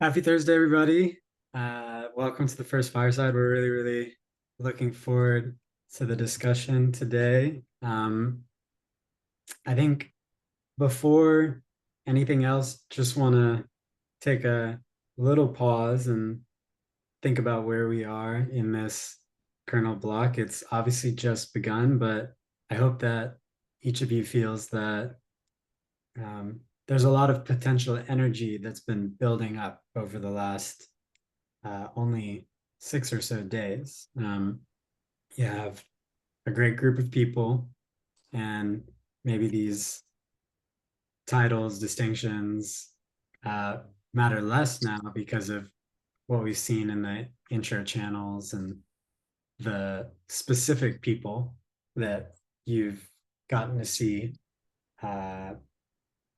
Happy Thursday, everybody. Welcome to the first Fireside. We're really looking forward to the discussion today. I think before anything else, just want to take a little pause and think about where we are in this kernel block. It's obviously just begun, but I hope that each of you feels that there's a lot of potential energy that's been building up over the last only 6 or so days. You have a great group of people, and maybe these titles, distinctions matter less now because of what we've seen in the intro channels and the specific people that you've gotten to see,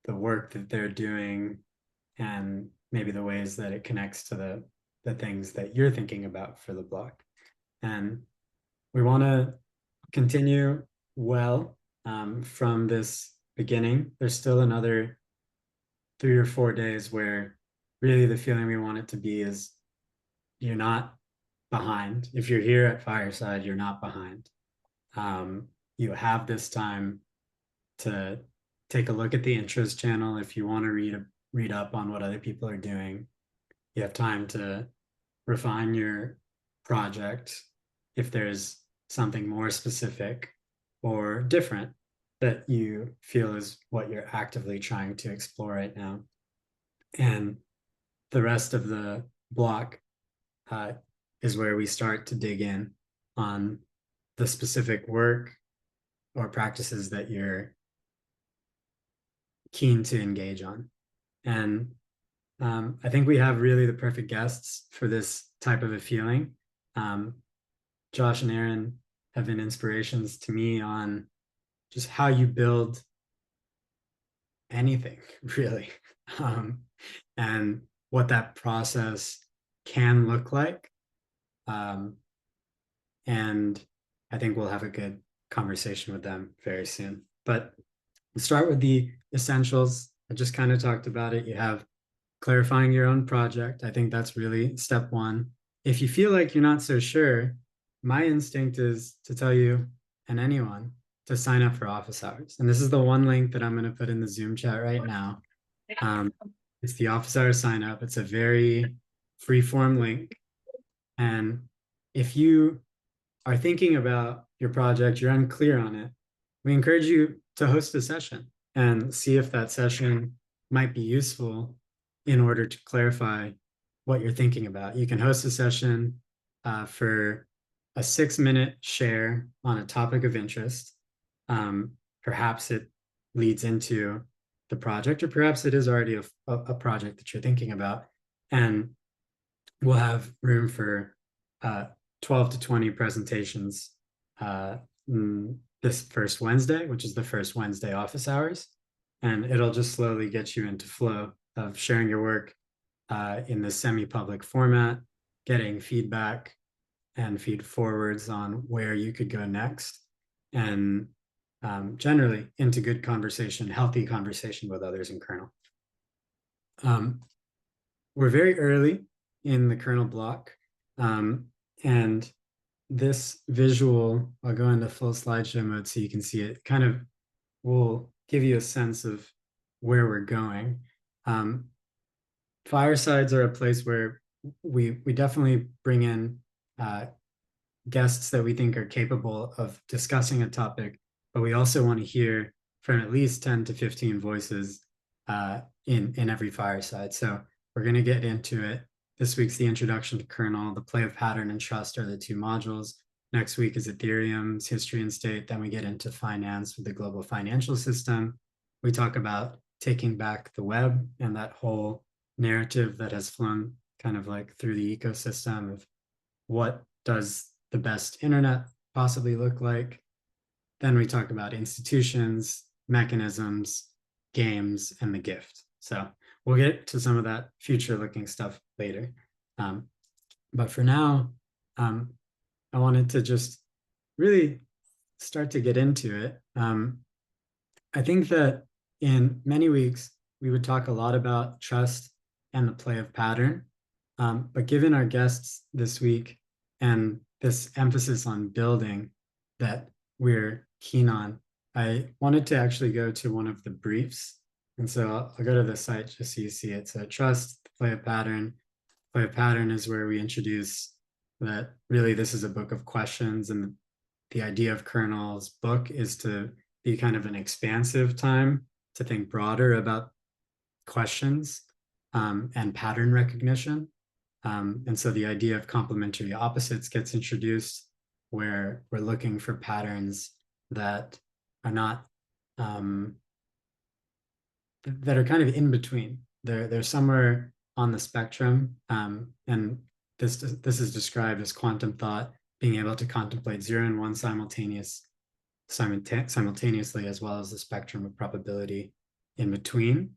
the work that they're doing, and maybe the ways that it connects to the things that you're thinking about for the block. And we want to continue well from this beginning. There's still another 3 or 4 days where really the feeling we want it to be is you're not behind. If you're here at Fireside, you're not behind. You have this time to take a look at the interest channel. If you want to read up on what other people are doing, you have time to refine your project if there's something more specific or different that you feel is what you're actively trying to explore right now. And the rest of the block is where we start to dig in on the specific work or practices that you're keen to engage on. And I think we have really the perfect guests for this type of a feeling. Josh and Aaron have been inspirations to me on just how you build anything, really, and what that process can look like. And I think we'll have a good conversation with them very soon. But let's start with the essentials. I just kind of talked about it. You have clarifying your own project. I think that's really step one. If you feel like you're not so sure, my instinct is to tell you and anyone to sign up for office hours. And this is the one link that I'm going to put in the Zoom chat right now. It's the office hours sign up. It's a very free form link. And if you are thinking about your project, you're unclear on it, we encourage you to host a session and see if that session might be useful in order to clarify what you're thinking about. You can host a session for a 6-minute share on a topic of interest. Perhaps it leads into the project, or perhaps it is already a project that you're thinking about. And we'll have room for 12 to 20 presentations this first Wednesday, which is the first Wednesday office hours. And it'll just slowly get you into flow of sharing your work in the semi-public format, getting feedback and feed forwards on where you could go next, and generally into good conversation, healthy conversation with others in Kernel. We're very early in the Kernel block, and this visual, I'll go into full slideshow mode so you can see it, kind of will give you a sense of where we're going. Firesides are a place where we definitely bring in guests that we think are capable of discussing a topic, but we also want to hear from at least 10 to 15 voices in every fireside. So we're going to get into it. This week's the introduction to Kernel. The play of pattern and trust are the 2 modules. Next week is Ethereum's history and state. Then we get into finance with the global financial system. We talk about taking back the web and that whole narrative that has flown kind of like through the ecosystem of what does the best internet possibly look like. Then we talk about institutions, mechanisms, games, and the gift. So we'll get to some of that future looking stuff later. But for now, I wanted to just really start to get into it. I think that in many weeks, we would talk a lot about trust and the play of pattern. But given our guests this week and this emphasis on building that we're keen on, I wanted to actually go to one of the briefs. And so I'll go to the site just so you see it. So trust, the play of pattern. Play of pattern is where we introduce that really this is a book of questions, and the idea of Kernel's book is to be kind of an expansive time to think broader about questions and pattern recognition. And so the idea of complementary opposites gets introduced, where we're looking for patterns that are not that are kind of in between. They're somewhere on the spectrum, and this is described as quantum thought, being able to contemplate 0 and 1 simultaneously, as well as the spectrum of probability in between.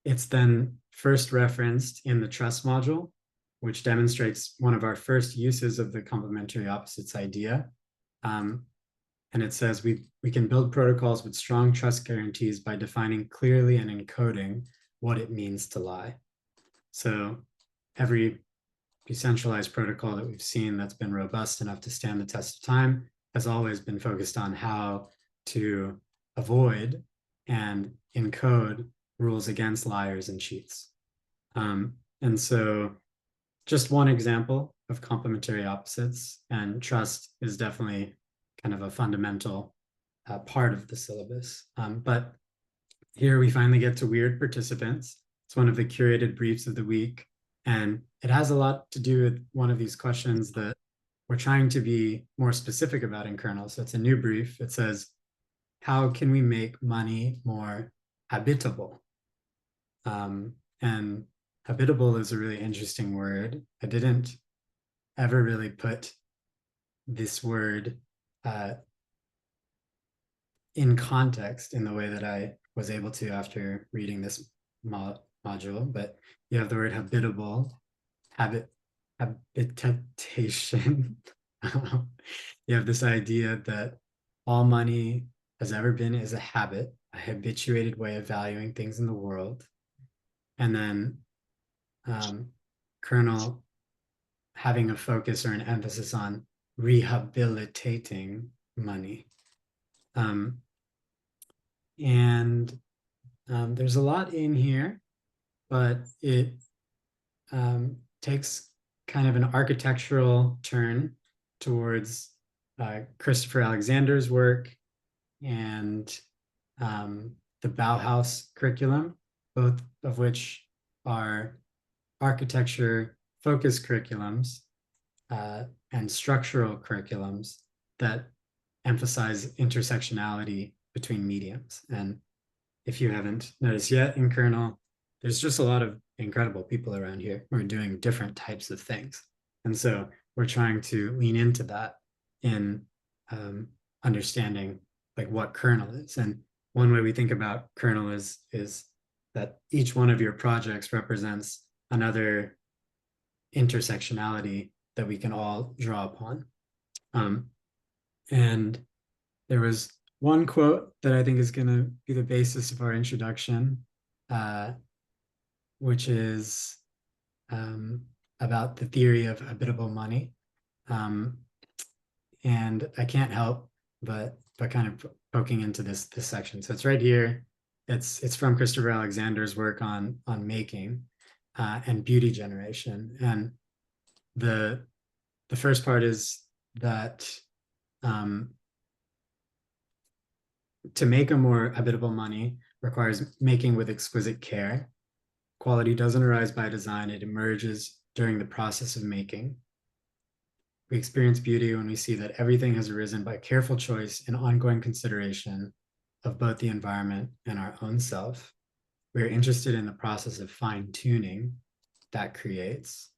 It's then first referenced in the trust module, which demonstrates one of our first uses of the complementary opposites idea. And it says we can build protocols with strong trust guarantees by defining clearly and encoding what it means to lie. So every decentralized protocol that we've seen that's been robust enough to stand the test of time has always been focused on how to avoid and encode rules against liars and cheats. And so just one example of complementary opposites, and trust is definitely kind of a fundamental part of the syllabus. But here we finally get to weird participants. It's one of the curated briefs of the week, and it has a lot to do with one of these questions that we're trying to be more specific about in Kernel. So it's a new brief. It says, how can we make money more habitable? And habitable is a really interesting word. I didn't ever really put this word in context in the way that I was able to after reading this module, but you have the word habitable, habitation. You have this idea that all money has ever been is a habit, a habituated way of valuing things in the world. And then Kernel having a focus or an emphasis on rehabilitating money. There's a lot in here, but it takes kind of an architectural turn towards Christopher Alexander's work and the Bauhaus curriculum, both of which are architecture focused curriculums and structural curriculums that emphasize intersectionality between mediums. And if you haven't noticed yet in Kernel, there's just a lot of incredible people around here who are doing different types of things. And so we're trying to lean into that in understanding like what Kernel is. And one way we think about Kernel is that each one of your projects represents another intersectionality that we can all draw upon. And there was one quote that I think is going to be the basis of our introduction, which is about the theory of habitable money. And I can't help but kind of poking into this section. So it's right here. It's from Christopher Alexander's work on making and beauty generation. And the first part is that to make a more habitable money requires making with exquisite care. Quality doesn't arise by design, it emerges during the process of making. We experience beauty when we see that everything has arisen by careful choice and ongoing consideration of both the environment and our own self. We are interested in the process of fine-tuning that creates.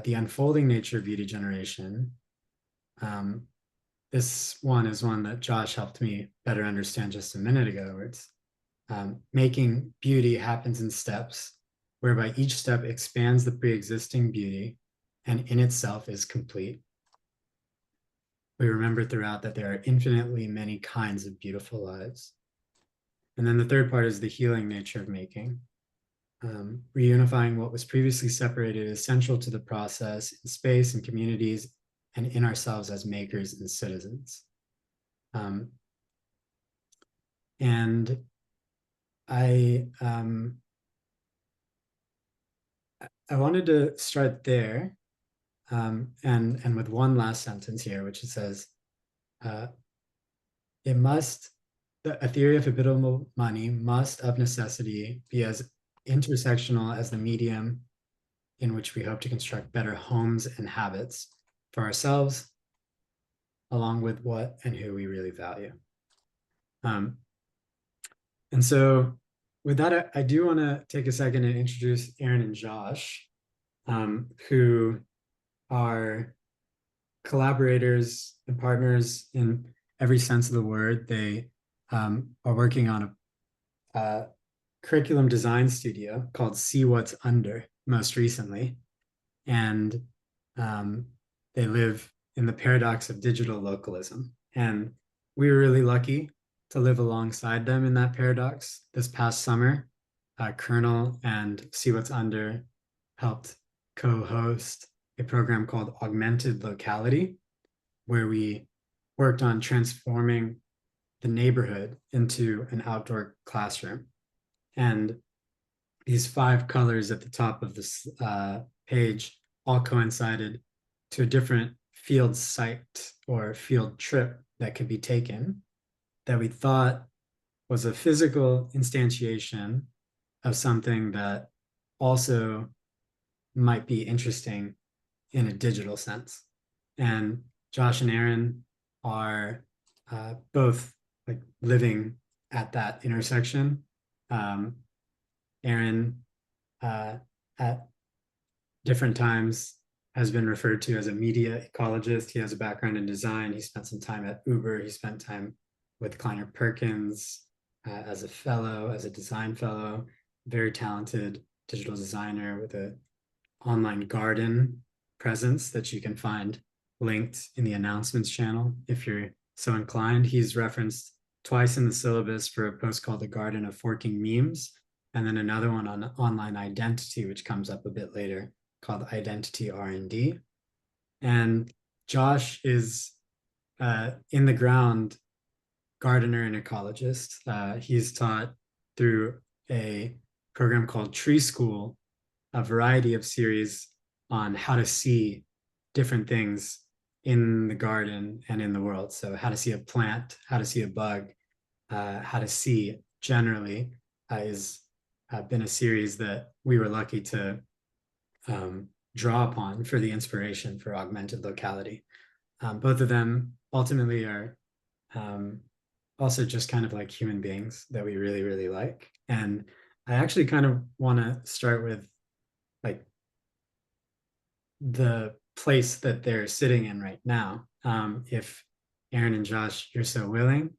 The unfolding nature of beauty generation. This one is one that Josh helped me better understand just a minute ago, where it's making beauty happens in steps, whereby each step expands the pre-existing beauty and in itself is complete. We remember throughout that there are infinitely many kinds of beautiful lives. And then the third part is the healing nature of making. Reunifying what was previously separated is essential to the process in space and communities and in ourselves as makers and citizens. And I wanted to start there, and with one last sentence here, which it says, it must, a theory of habitable money must of necessity be as intersectional as the medium in which we hope to construct better homes and habits for ourselves, along with what and who we really value. And so with that, I do want to take a second and introduce Aaron and Josh, who are collaborators and partners in every sense of the word. They are working on a curriculum design studio called See What's Under most recently. And they live in the paradox of digital localism. And we were really lucky to live alongside them in that paradox this past summer. Kernel and See What's Under helped co-host a program called Augmented Locality, where we worked on transforming the neighborhood into an outdoor classroom. And these 5 colors at the top of this page all coincided to a different field site or field trip that could be taken that we thought was a physical instantiation of something that also might be interesting in a digital sense. And Josh and Aaron are both like living at that intersection. Aaron at different times has been referred to as a media ecologist. He has a background in design. He spent some time at Uber. He spent time with Kleiner Perkins as a fellow, as a design fellow, very talented digital designer with an online garden presence that you can find linked in the announcements channel if you're so inclined. He's referenced twice in the syllabus for a post called The Garden of Forking Memes, and then another one on online identity, which comes up a bit later, called Identity R&D. And Josh is in the ground gardener and ecologist. He's taught through a program called TreeSchool, a variety of series on how to see different things in the garden and in the world. So how to see a plant, how to see a bug, how to see generally is been a series that we were lucky to draw upon for the inspiration for Augmented Locality. Both of them ultimately are also just kind of like human beings that we really, really like. And I actually kind of want to start with like the place that they're sitting in right now. If Aaron and Josh, you're so willing,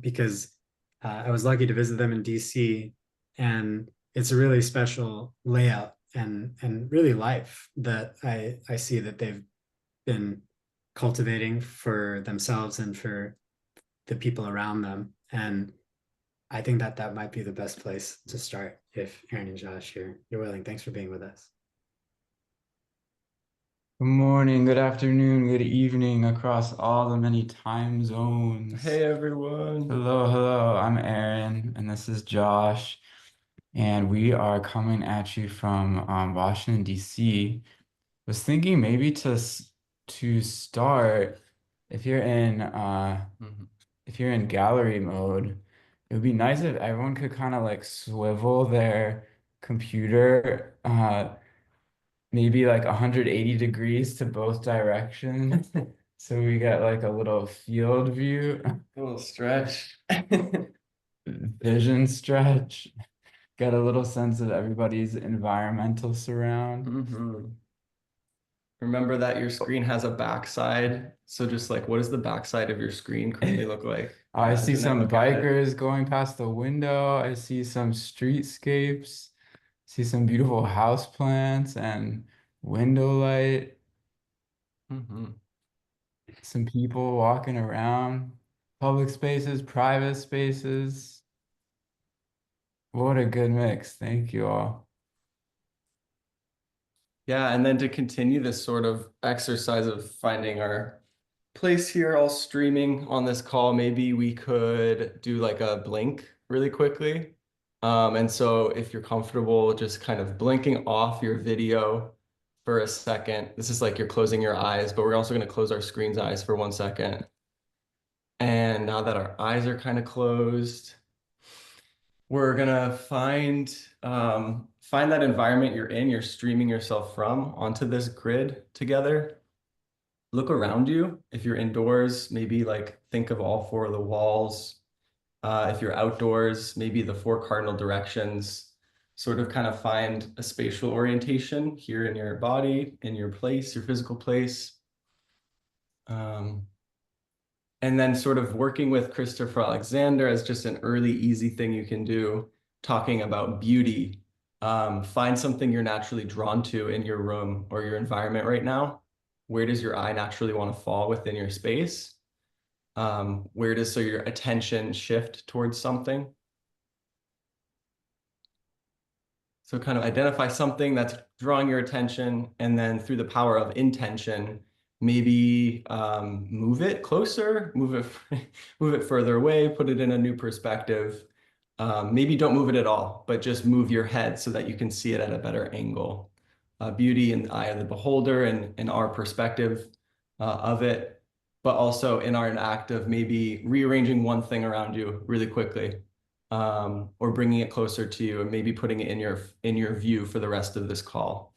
because I was lucky to visit them in DC, and it's a really special layout and really life that I see that they've been cultivating for themselves and for the people around them. And I think that that might be the best place to start if Aaron and Josh, you're willing. Thanks for being with us. Good morning, good afternoon, good evening across all the many time zones. Hey everyone. Hello, hello. I'm Aaron, and this is Josh, and we are coming at you from Washington D.C. Was thinking maybe to start if you're in if you're in gallery mode, it would be nice if everyone could kind of like swivel their computer maybe like 180 degrees to both directions. So we got like a little field view, A little stretch. vision stretch, got a little sense of everybody's environmental surround. Remember that your screen has a backside. So just like, what does the backside of your screen currently look like? I see Imagine it, some look at it. bikers going past the window. I see some streetscapes, see some beautiful house plants and window light, Mhm. some people walking around, public spaces, private spaces. What a good mix. Thank you all. Yeah, and then to continue this sort of exercise of finding our place here, all streaming on this call, maybe we could do like a blink really quickly. And so if you're comfortable just kind of blinking off your video for a second, this is like you're closing your eyes, but we're also going to close our screen's eyes for 1 second. And now that our eyes are kind of closed, we're gonna find that environment you're streaming yourself from onto this grid together. Look around you. If you're indoors, maybe like think of all four of the walls. If you're outdoors, maybe the four cardinal directions. Sort of kind of find a spatial orientation here in your body, in your place, your physical place. And then sort of working with Christopher Alexander as just an early, easy thing you can do, talking about beauty. Find something you're naturally drawn to in your room or your environment right now. Where does your eye naturally want to fall within your space? Where does so your attention shift towards something? So kind of identify something that's drawing your attention, and then through the power of intention, maybe move it closer, move it further away, put it in a new perspective. Maybe don't move it at all, but just move your head so that you can see it at a better angle. Beauty in the eye of the beholder and in our perspective of it, but also in our act of maybe rearranging one thing around you really quickly, or bringing it closer to you and maybe putting it in your view for the rest of this call.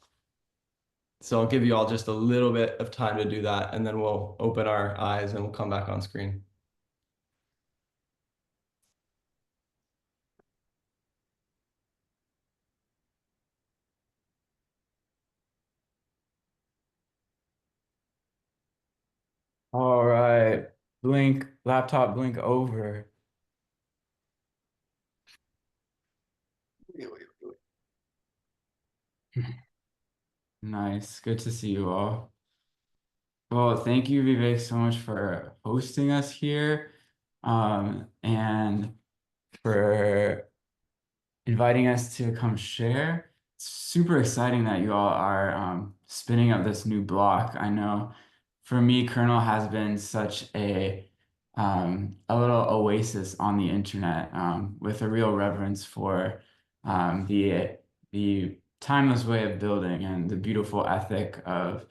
So I'll give you all just a little bit of time to do that, and then we'll open our eyes and we'll come back on screen. All right. Blink, laptop blink over. Nice. Good to see you all. Well, thank you, Vivek, so much for hosting us here, and for inviting us to come share. It's super exciting that you all are spinning up this new block. I know for me, Kernel has been such a little oasis on the internet, with a real reverence for the timeless way of building and the beautiful ethic of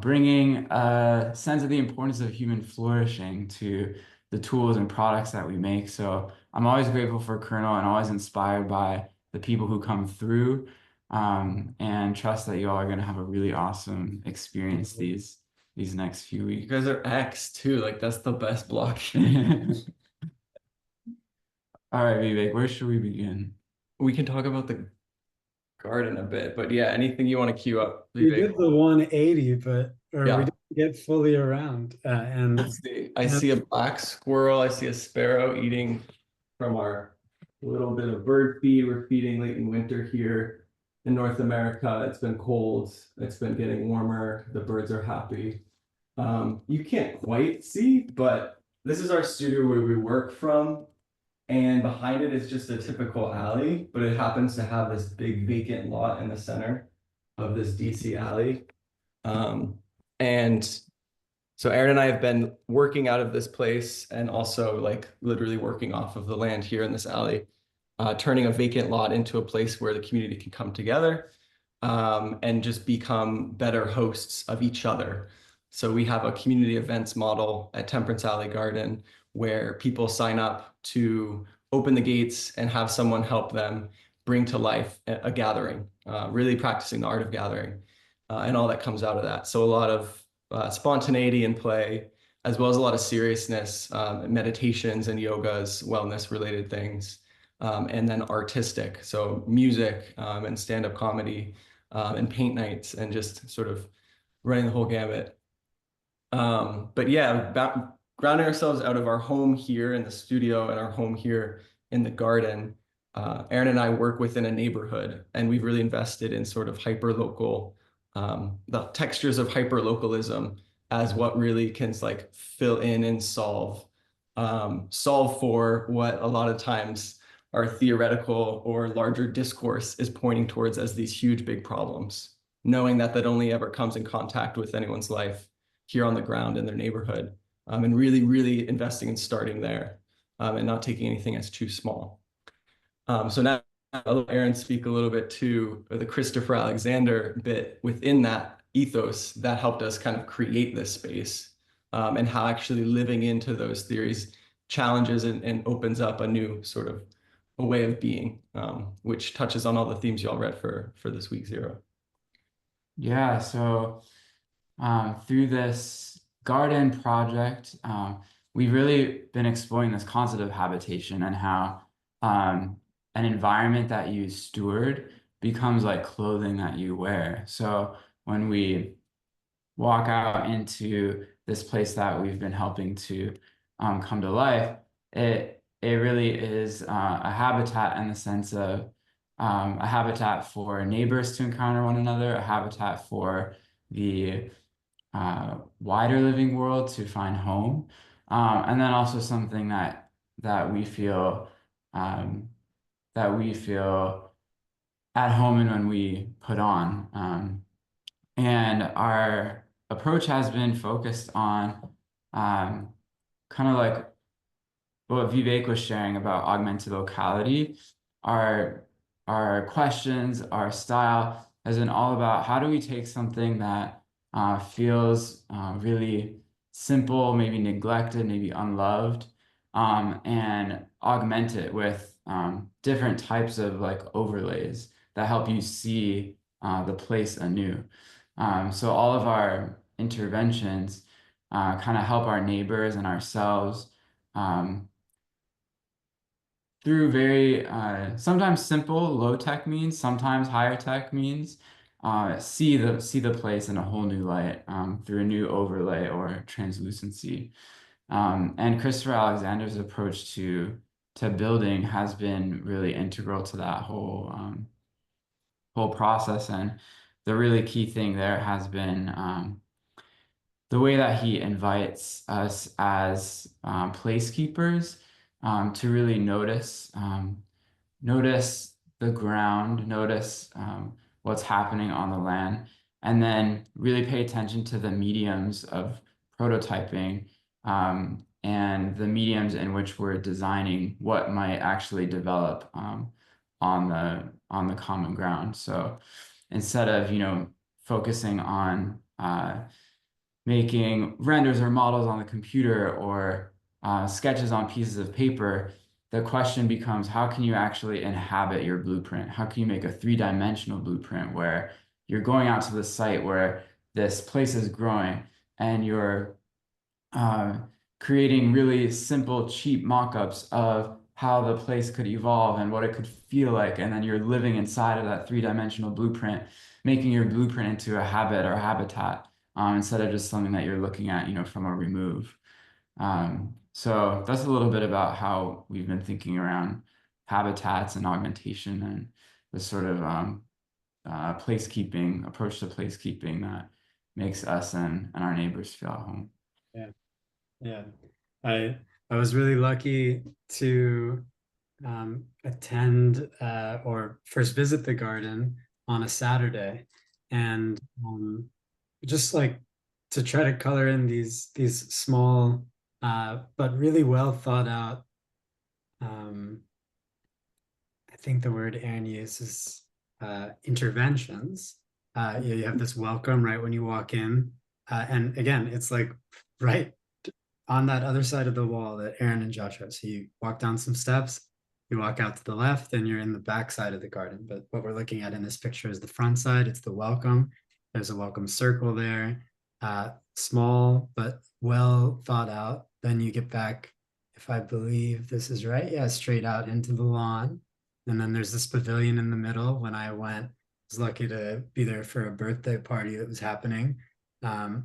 bringing a sense of the importance of human flourishing to the tools and products that we make. So I'm always grateful for Kernel and always inspired by the people who come through, and trust that you all are going to have a really awesome experience these next few You weeks. guys are X too, like that's the best block. All right, Vivek, where should we begin? We can talk about the garden a bit, but yeah, anything you want to queue up, We Vivek? did the 180, but we Yeah. didn't get fully around. And Let's see. I see a black squirrel. I see a sparrow eating from our little bit of bird feed we're feeding late in winter here in North America. It's been cold. It's been getting warmer. The birds are happy. You can't quite see, but this is our studio where we work from. And behind it is just a typical alley, but it happens to have this big vacant lot in the center of this DC alley. And so Aaron and I have been working out of this place and also like literally working off of the land here in this alley, turning a vacant lot into a place where the community can come together, and just become better hosts of each other. So we have a community events model at Temperance Alley Garden where people sign up to open the gates and have someone help them bring to life a gathering, really practicing the art of gathering, and all that comes out of that. So a lot of spontaneity and play, as well as a lot of seriousness, meditations and yogas, wellness related things, and then artistic. So music, and stand-up comedy, and paint nights, and just sort of running the whole gamut. But yeah, grounding ourselves out of our home here in the studio and our home here in the garden. Aaron and I work within a neighborhood, and we've really invested in sort of hyper-local, the textures of hyper-localism as what really can like fill in and solve for what a lot of times our theoretical or larger discourse is pointing towards as these huge, big problems, knowing that that only ever comes in contact with anyone's life here on the ground in their neighborhood, and really, really investing in starting there, and not taking anything as too small. So now I'll let Aaron speak a little bit to the Christopher Alexander bit within that ethos that helped us kind of create this space, and how actually living into those theories challenges and opens up a new sort of a way of being, which touches on all the themes y'all read for this week 0. Yeah, so through this garden project, we've really been exploring this concept of habitation and how an environment that you steward becomes like clothing that you wear. So when we walk out into this place that we've been helping to come to life, it really is a habitat in the sense of a habitat for neighbors to encounter one another, a habitat for the wider living world to find home, and then also something that we feel that we feel at home and when we put on. And our approach has been focused on kind of like what Vivek was sharing about augmented locality. Our questions, our style has been all about how do we take something that feels really simple, maybe neglected, maybe unloved, and augment it with different types of like overlays that help you see the place anew. So all of our interventions kind of help our neighbors and ourselves through very sometimes simple low tech means, sometimes higher tech means, see the place in a whole new light through a new overlay or translucency. And Christopher Alexander's approach to building has been really integral to that whole process. And the really key thing there has been the way that he invites us as placekeepers to really notice the ground, notice what's happening on the land, and then really pay attention to the mediums of prototyping and the mediums in which we're designing what might actually develop on the common ground. So instead of focusing on making renders or models on the computer or sketches on pieces of paper, the question becomes, how can you actually inhabit your blueprint? How can you make a three-dimensional blueprint where you're going out to the site where this place is growing and you're creating really simple, cheap mock-ups of how the place could evolve and what it could feel like, and then you're living inside of that three-dimensional blueprint, making your blueprint into a habit or habitat instead of just something that you're looking at, from a remove. So that's a little bit about how we've been thinking around habitats and augmentation and the sort of placekeeping approach to placekeeping that makes us and our neighbors feel at home. Yeah. I was really lucky to attend or first visit the garden on a Saturday, and just like to try to color in these small but really well thought out, I think the word Aaron uses, interventions. You have this welcome right when you walk in, and again, it's like right on that other side of the wall that Aaron and Josh have. So you walk down some steps, you walk out to the left, and you're in the back side of the garden. But what we're looking at in this picture is the front side. It's the welcome. There's a welcome circle there, small but well thought out. Then you get back, if I believe this is right, yeah, straight out into the lawn. And then there's this pavilion in the middle. When I went, I was lucky to be there for a birthday party that was happening. And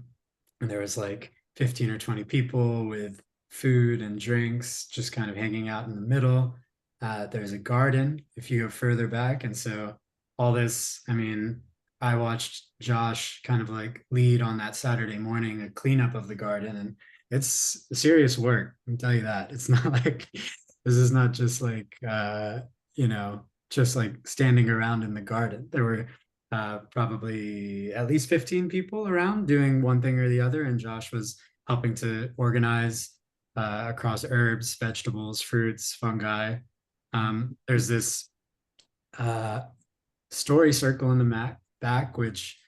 there was like 15 or 20 people with food and drinks just kind of hanging out in the middle. There's a garden if you go further back. And so all this, I mean, I watched Josh kind of like lead on that Saturday morning a cleanup of the garden, and it's serious work. I can tell you that. It's not like This is not just like you know, just like standing around in the garden. There were probably at least 15 people around doing one thing or the other, and Josh was helping to organize across herbs, vegetables, fruits, fungi. There's this uh, story circle in the back, which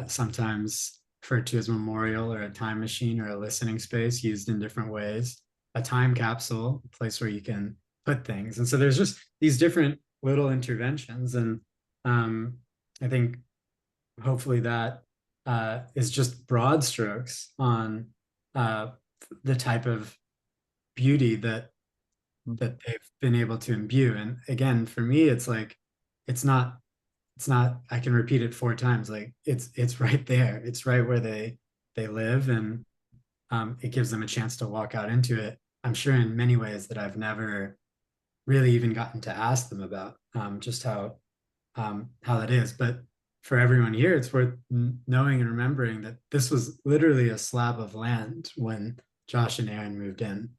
sometimes referred to as memorial or a time machine or a listening space used in different ways. A time capsule, a place where you can put things. And so there's just these different little interventions. And I think hopefully that is just broad strokes on the type of beauty that they've been able to imbue. And again, for me, it's like it's not I can repeat it 4 times. Like it's right there. It's right where they live, and it gives them a chance to walk out into it. I'm sure in many ways that I've never really even gotten to ask them about just how that is. But for everyone here, it's worth knowing and remembering that this was literally a slab of land when Josh and Aaron moved in,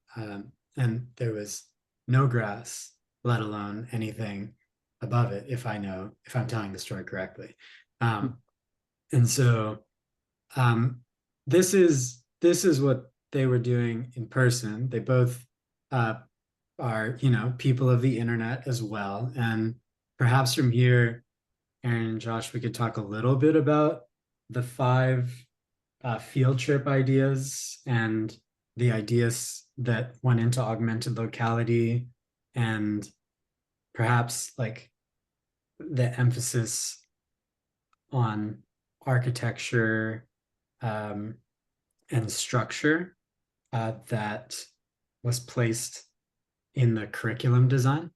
and there was no grass, let alone anything above it. If I'm telling the story correctly, and so this is what they were doing in person. They both are people of the internet as well, and perhaps from here, Aaron and Josh, we could talk a little bit about the 5 field trip ideas and the ideas that went into augmented locality, and perhaps like the emphasis on architecture and structure that was placed in the curriculum design.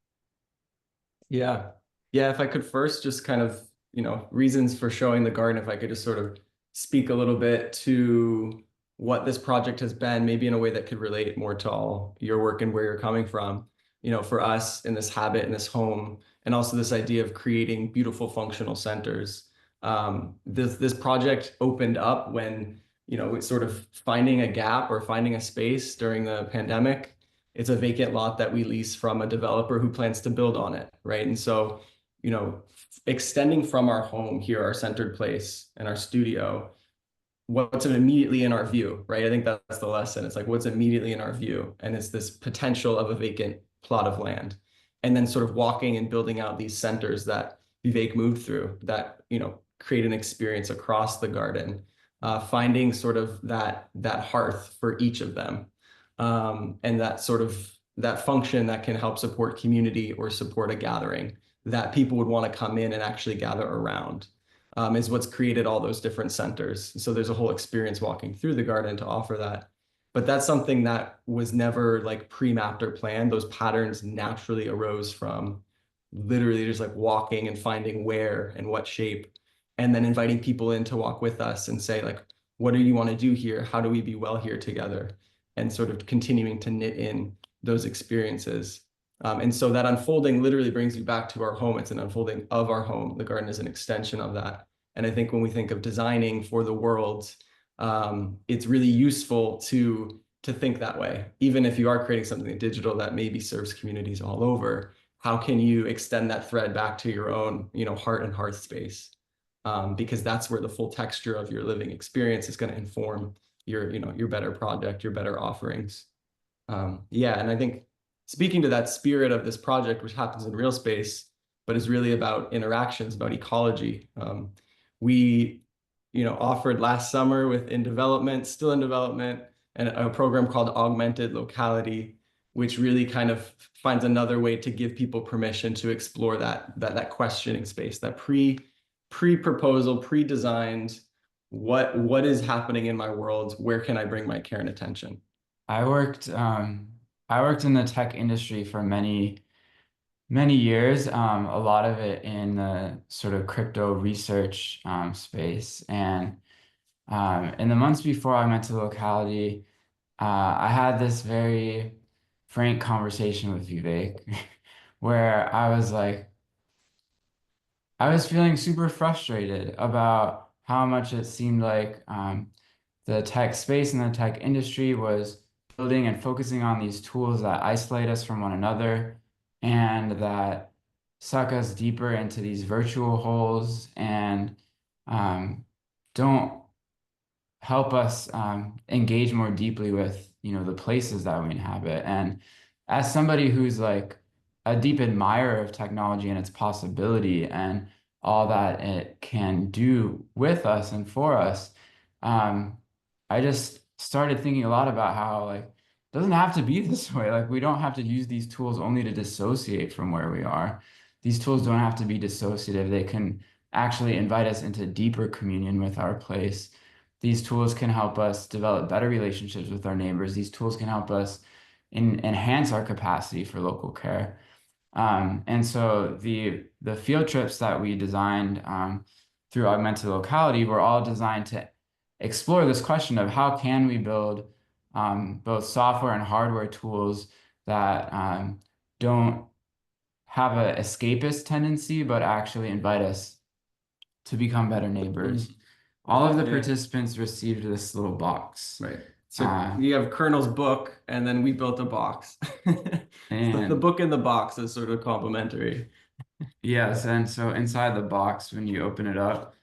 Yeah. Yeah, if I could first just kind of, reasons for showing the garden, if I could just sort of speak a little bit to what this project has been, maybe in a way that could relate more to all your work and where you're coming from. For us in this habit, in this home, and also this idea of creating beautiful functional centers. This project opened up when, it's sort of finding a gap or finding a space during the pandemic. It's a vacant lot that we lease from a developer who plans to build on it, right? And so, extending from our home here, our centered place and our studio, what's immediately in our view, right? I think that's the lesson. It's like what's immediately in our view, and it's this potential of a vacant plot of land, and then sort of walking and building out these centers that Vivek moved through that create an experience across the garden, finding sort of that hearth for each of them, and that sort of that function that can help support community or support a gathering that people would want to come in and actually gather around, is what's created all those different centers. So there's a whole experience walking through the garden to offer that. But that's something that was never like pre-mapped or planned. Those patterns naturally arose from literally just like walking and finding where and what shape, and then inviting people in to walk with us and say like, what do you want to do here? How do we be well here together? And sort of continuing to knit in those experiences. And so that unfolding literally brings you back to our home. It's an unfolding of our home. The garden is an extension of that. And I think when we think of designing for the world, it's really useful to think that way. Even if you are creating something digital that maybe serves communities all over, how can you extend that thread back to your own, heart and hearth space? Because that's where the full texture of your living experience is going to inform your better project, your better offerings. Yeah, and I think speaking to that spirit of this project, which happens in real space, but is really about interactions, about ecology. We, offered last summer still in development, and a program called Augmented Locality, which really kind of finds another way to give people permission to explore that questioning space, that pre-proposal, pre-designed, what is happening in my world? Where can I bring my care and attention? I worked in the tech industry for many years, a lot of it in the sort of crypto research space. And in the months before I went to the locality, I had this very frank conversation with Vivek where I was like, I was feeling super frustrated about how much it seemed like the tech space and the tech industry was building and focusing on these tools that isolate us from one another and that suck us deeper into these virtual holes and don't help us engage more deeply with, the places that we inhabit. And as somebody who's like a deep admirer of technology and its possibility and all that it can do with us and for us, I just started thinking a lot about how like it doesn't have to be this way. Like we don't have to use these tools only to dissociate from where we are. These tools don't have to be dissociative. They can actually invite us into deeper communion with our place. These tools can help us develop better relationships with our neighbors. These tools can help us enhance our capacity for local care. And so the field trips that we designed through Augmented Locality were all designed to explore this question of how can we build both software and hardware tools that don't have an escapist tendency, but actually invite us to become better neighbors. All of the participants received this little box. Right. So you have Kernel's book, and then we built a box. So the book in the box is sort of complimentary. Yes, and so inside the box, when you open it up,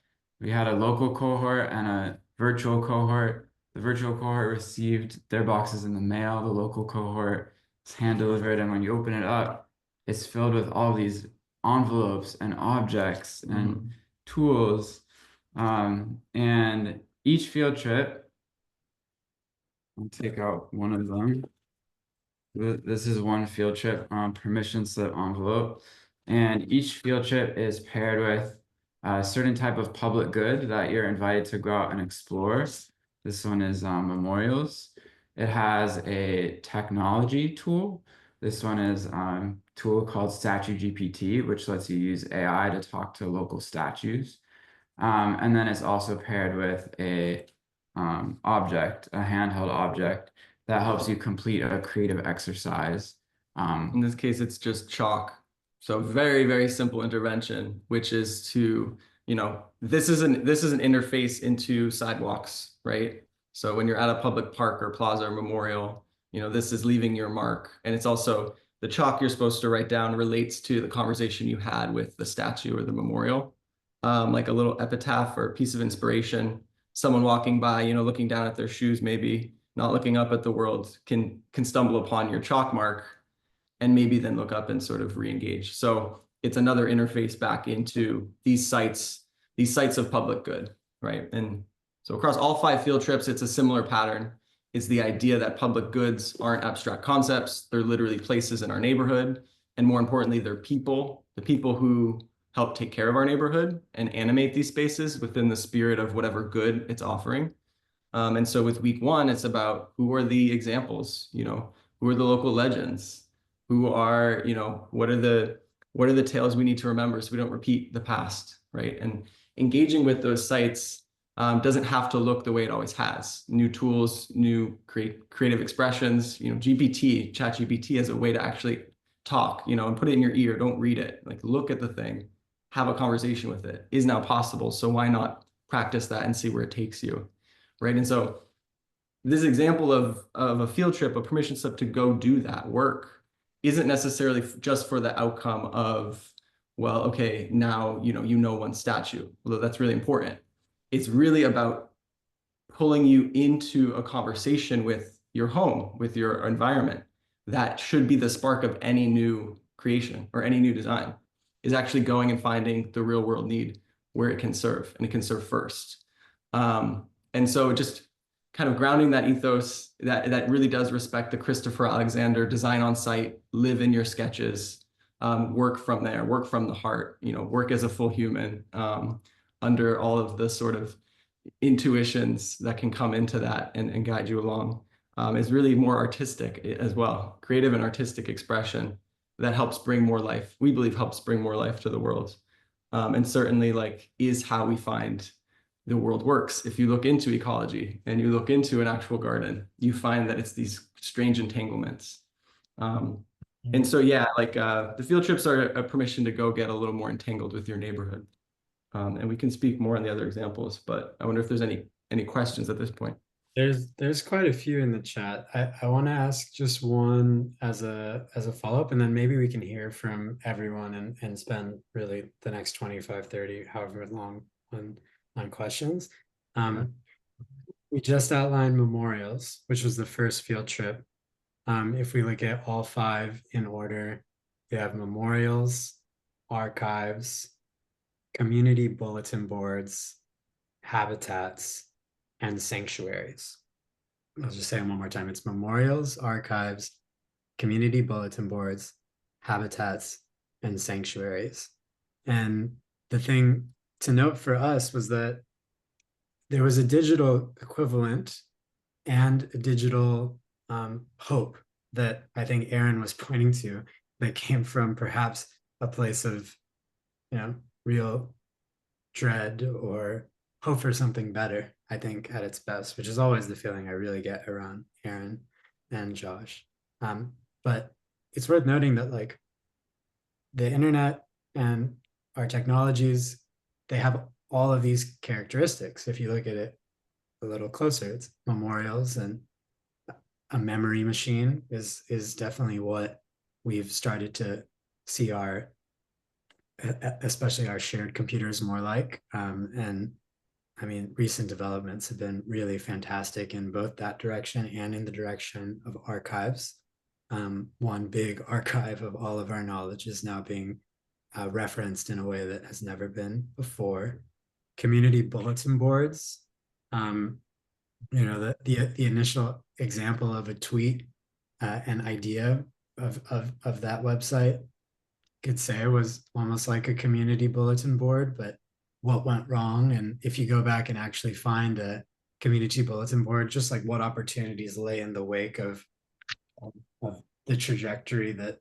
we had a local cohort and a virtual cohort. The virtual cohort received their boxes in the mail. The local cohort is hand delivered, and when you open it up, it's filled with all these envelopes and objects and tools. And each field trip, I'll take out one of them. This is one field trip permission slip envelope. And each field trip is paired with a certain type of public good that you're invited to go out and explore. This one is memorials. It has a technology tool. This one is a tool called Statue GPT, which lets you use AI to talk to local statues. And then it's also paired with a object, a handheld object that helps you complete a creative exercise. In this case, it's just chalk. So very, very simple intervention, which is to, this is an interface into sidewalks, right? So when you're at a public park or plaza or memorial, this is leaving your mark. And it's also the chalk you're supposed to write down relates to the conversation you had with the statue or the memorial. Like a little epitaph or a piece of inspiration, someone walking by, looking down at their shoes, maybe not looking up at the world, can stumble upon your chalk mark and maybe then look up and sort of re-engage. So it's another interface back into these sites of public good, right? And so across all 5 field trips, it's a similar pattern. It's the idea that public goods aren't abstract concepts. They're literally places in our neighborhood. And more importantly, they're people, the people who help take care of our neighborhood and animate these spaces within the spirit of whatever good it's offering. And so with week 1, it's about who are the examples, who are the local legends, who are, what are the tales we need to remember so we don't repeat the past, right? And engaging with those sites doesn't have to look the way it always has. New tools, new creative expressions, ChatGPT as a way to actually talk, and put it in your ear, don't read it, like look at the thing, have a conversation with it, is now possible. So why not practice that and see where it takes you, right? And so this example of a field trip, a permission slip to go do that work isn't necessarily just for the outcome of, well, okay, now, one statue, although that's really important. It's really about pulling you into a conversation with your home, with your environment. That should be the spark of any new creation or any new design, is actually going and finding the real world need where it can serve, and it can serve first. And so just kind of grounding that ethos that really does respect the Christopher Alexander design on site, live in your sketches, work from there, work from the heart, work as a full human, under all of the sort of intuitions that can come into that and guide you along, is really more artistic as well, creative and artistic expression that helps bring more life, we believe helps bring more life to the world. And certainly is how we find the world works. If you look into ecology and you look into an actual garden, you find that it's these strange entanglements. And so, the field trips are a permission to go get a little more entangled with your neighborhood. And we can speak more on the other examples, but I wonder if there's any questions at this point. There's quite a few in the chat. I want to ask just one as a follow-up, and then maybe we can hear from everyone and spend really the next 25, 30, however long on questions. We just outlined memorials, which was the first field trip. If we look at all five in order, we have memorials, archives, community bulletin boards, habitats, and sanctuaries. I'll just say them one more time. It's memorials, archives, community bulletin boards, habitats, and sanctuaries. And the thing to note for us was that there was a digital equivalent and a digital hope that I think Aaron was pointing to that came from perhaps a place of, real dread or hope for something better, I think at its best, which is always the feeling I really get around Aaron and Josh. But it's worth noting that like the internet and our technologies, they have all of these characteristics. If you look at it a little closer, it's memorials, and a memory machine is definitely what we've started to see our, especially our shared computers more like. And I mean, recent developments have been really fantastic in both that direction and in the direction of archives. One big archive of all of our knowledge is now being referenced in a way that has never been before. Community bulletin boards, the initial example of a tweet, an idea of that website, could say it was almost like a community bulletin board, but what went wrong? And if you go back and actually find a community bulletin board, just like what opportunities lay in the wake of the trajectory that,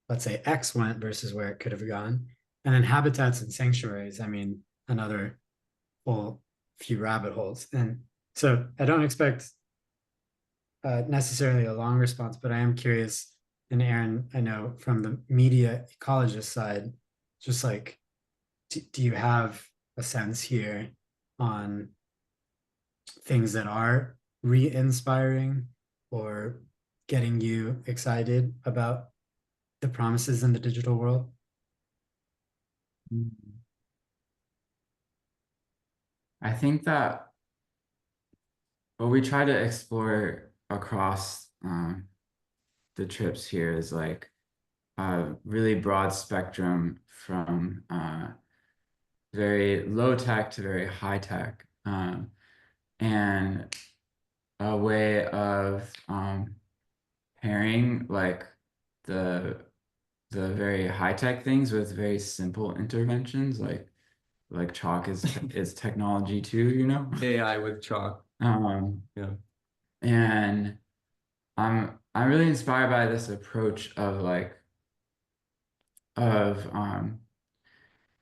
let's say, X went versus where it could have gone. And then habitats and sanctuaries, I mean, another whole few rabbit holes. And so I don't expect necessarily a long response, but I am curious. And Aaron, I know from the media ecologist side, just like, do you have a sense here on things that are re-inspiring or getting you excited about the promises in the digital world? I think that what we try to explore across the trips here is like a really broad spectrum from very low tech to very high tech, and a way of pairing like the very high tech things with very simple interventions, like chalk is technology too, you know? AI with chalk. Yeah. And I'm really inspired by this approach of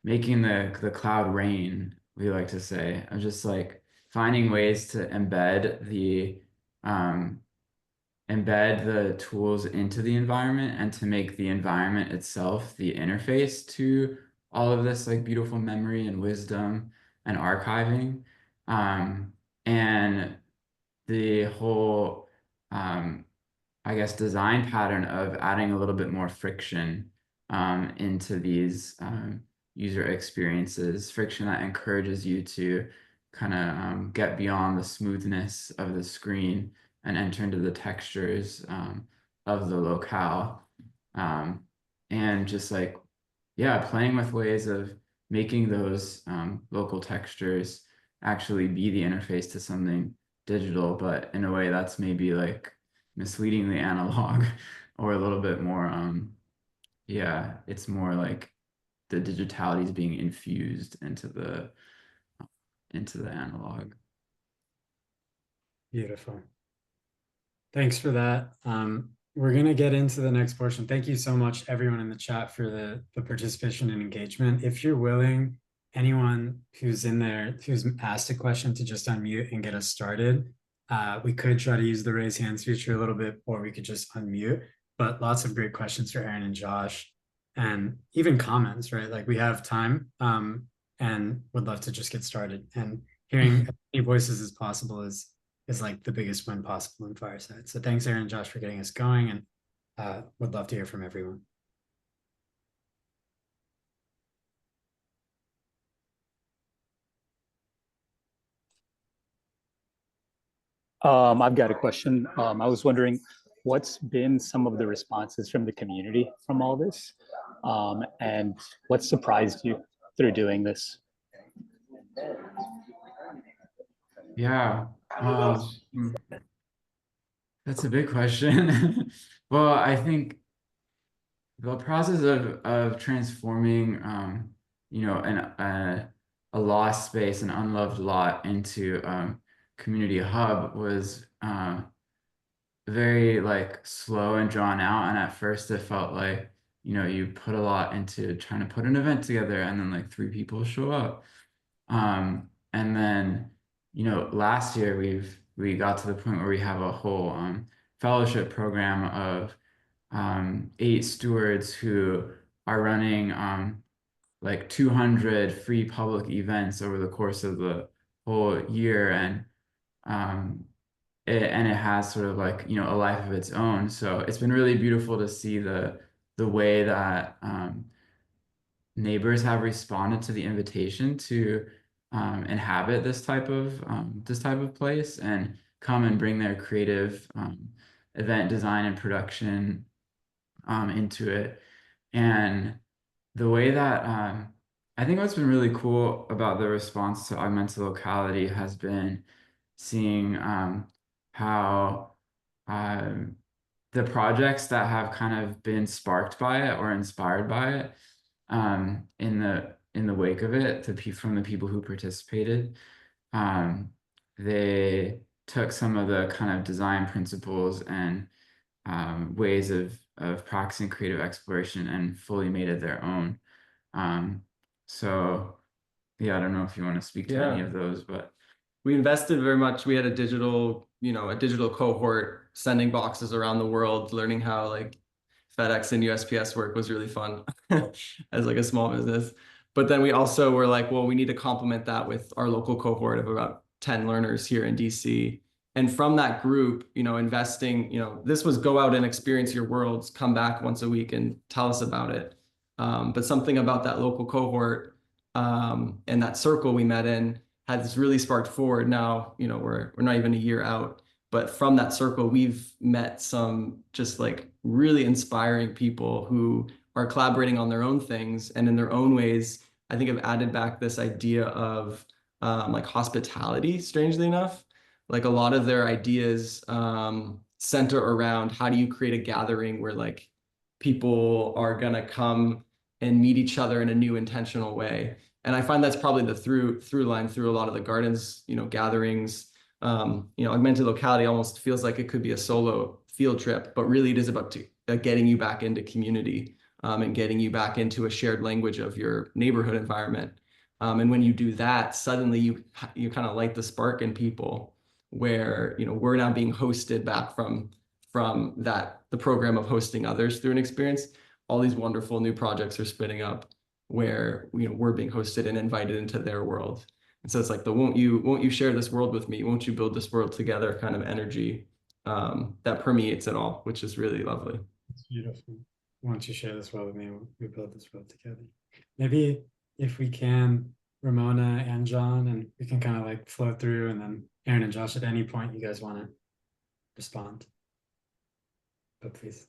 making the cloud rain, we like to say, of just like finding ways to embed the tools into the environment and to make the environment itself the interface to all of this like beautiful memory and wisdom and archiving. And the whole I guess design pattern of adding a little bit more friction into these user experiences, friction that encourages you to kind of get beyond the smoothness of the screen and enter into the textures of the locale. And just like, yeah, playing with ways of making those local textures actually be the interface to something digital, but in a way that's maybe like misleadingly analog or a little bit more, yeah, it's more like the digitality is being infused into the analog. Beautiful. Thanks for that. We're going to get into the next portion. Thank you so much, everyone in the chat, for the participation and engagement. If you're willing, anyone who's in there, who's asked a question, to just unmute and get us started. We could try to use the raise hands feature a little bit, or we could just unmute, but lots of great questions for Aaron and Josh, and even comments, right? Like we have time, and would love to just get started, and hearing as many voices as possible is is like the biggest win possible in Fireside. So thanks, Aaron and Josh, for getting us going, and would love to hear from everyone. I've got a question. I was wondering what's been some of the responses from the community from all this, and what surprised you through doing this? Yeah, that's a big question. Well, I think the process of transforming, you know, a lost space, an unloved lot into community hub was very like slow and drawn out. And at first it felt like, you know, you put a lot into trying to put an event together and then like 3 people show up. And then, you know, last year we got to the point where we have a whole fellowship program of 8 stewards who are running like 200 free public events over the course of the whole year, and it has sort of like, you know, a life of its own. So it's been really beautiful to see the way that neighbors have responded to the invitation to inhabit this type of place and come and bring their creative event design and production into it. And the way that I think what's been really cool about the response to augmented locality has been seeing how the projects that have kind of been sparked by it or inspired by it in the wake of it, from the people who participated, they took some of the kind of design principles and ways of practicing creative exploration and fully made it their own. So yeah, I don't know if you want to speak to any of those, but we invested very much. We had a digital cohort sending boxes around the world, learning how like FedEx and USPS work was really fun as like a small business. But then we also were like, well, we need to complement that with our local cohort of about 10 learners here in DC. And from that group, you know, investing, you know, this was go out and experience your worlds, come back once a week and tell us about it. But something about that local cohort and that circle we met in has really sparked forward. Now, you know, we're not even a year out, but from that circle, we've met some just like really inspiring people who are collaborating on their own things and in their own ways, I think have added back this idea of like hospitality, strangely enough. Like a lot of their ideas center around how do you create a gathering where like people are gonna come and meet each other in a new intentional way. And I find that's probably the through line through a lot of the gardens, you know, gatherings. You know, augmented locality almost feels like it could be a solo field trip, but really it is about getting you back into community and getting you back into a shared language of your neighborhood environment. And when you do that, suddenly you kind of light the spark in people where, you know, we're now being hosted back from the program of hosting others through an experience. All these wonderful new projects are spinning up where, you know, we're being hosted and invited into their world. And so it's like the won't you share this world with me? Won't you build this world together kind of energy that permeates it all, which is really lovely. It's beautiful. Won't you share this world with me? We build this world together. Maybe if we can, Ramona and John, and we can kind of like flow through, and then Aaron and Josh, at any point you guys want to respond. But please.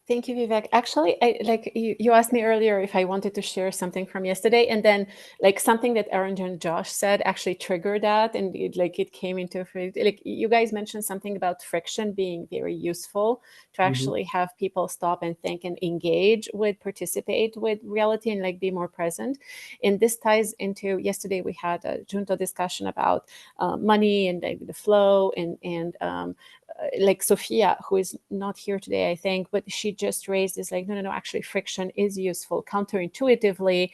Thank you, Vivek. Actually, like you asked me earlier if I wanted to share something from yesterday, and then like something that Aaron and Josh said actually triggered that, and it came into like you guys mentioned something about friction being very useful to actually have people stop and think and engage with, participate with reality, and like be more present. And this ties into yesterday we had a junto discussion about money and like, the flow and like Sophia, who is not here today, I think, but she just raised this like, no, actually friction is useful. Counterintuitively,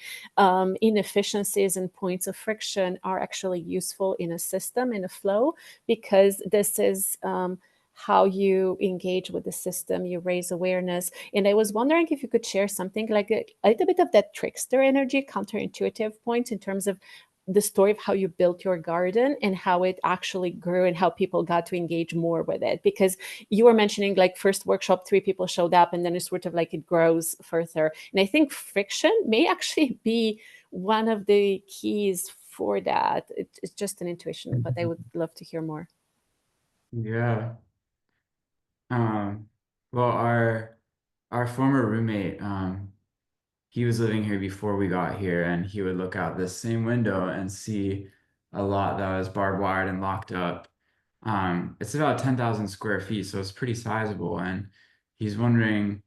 inefficiencies and points of friction are actually useful in a system, in a flow, because this is how you engage with the system, you raise awareness. And I was wondering if you could share something like a little bit of that trickster energy, counterintuitive points in terms of the story of how you built your garden and how it actually grew and how people got to engage more with it. Because you were mentioning like first workshop, 3 people showed up, and then it's sort of like it grows further. And I think friction may actually be one of the keys for that. It's just an intuition, but I would love to hear more. Yeah. Well, our former roommate, he was living here before we got here, and he would look out this same window and see a lot that was barbed wired and locked up. It's about 10,000 square feet, so it's pretty sizable. And he's wondering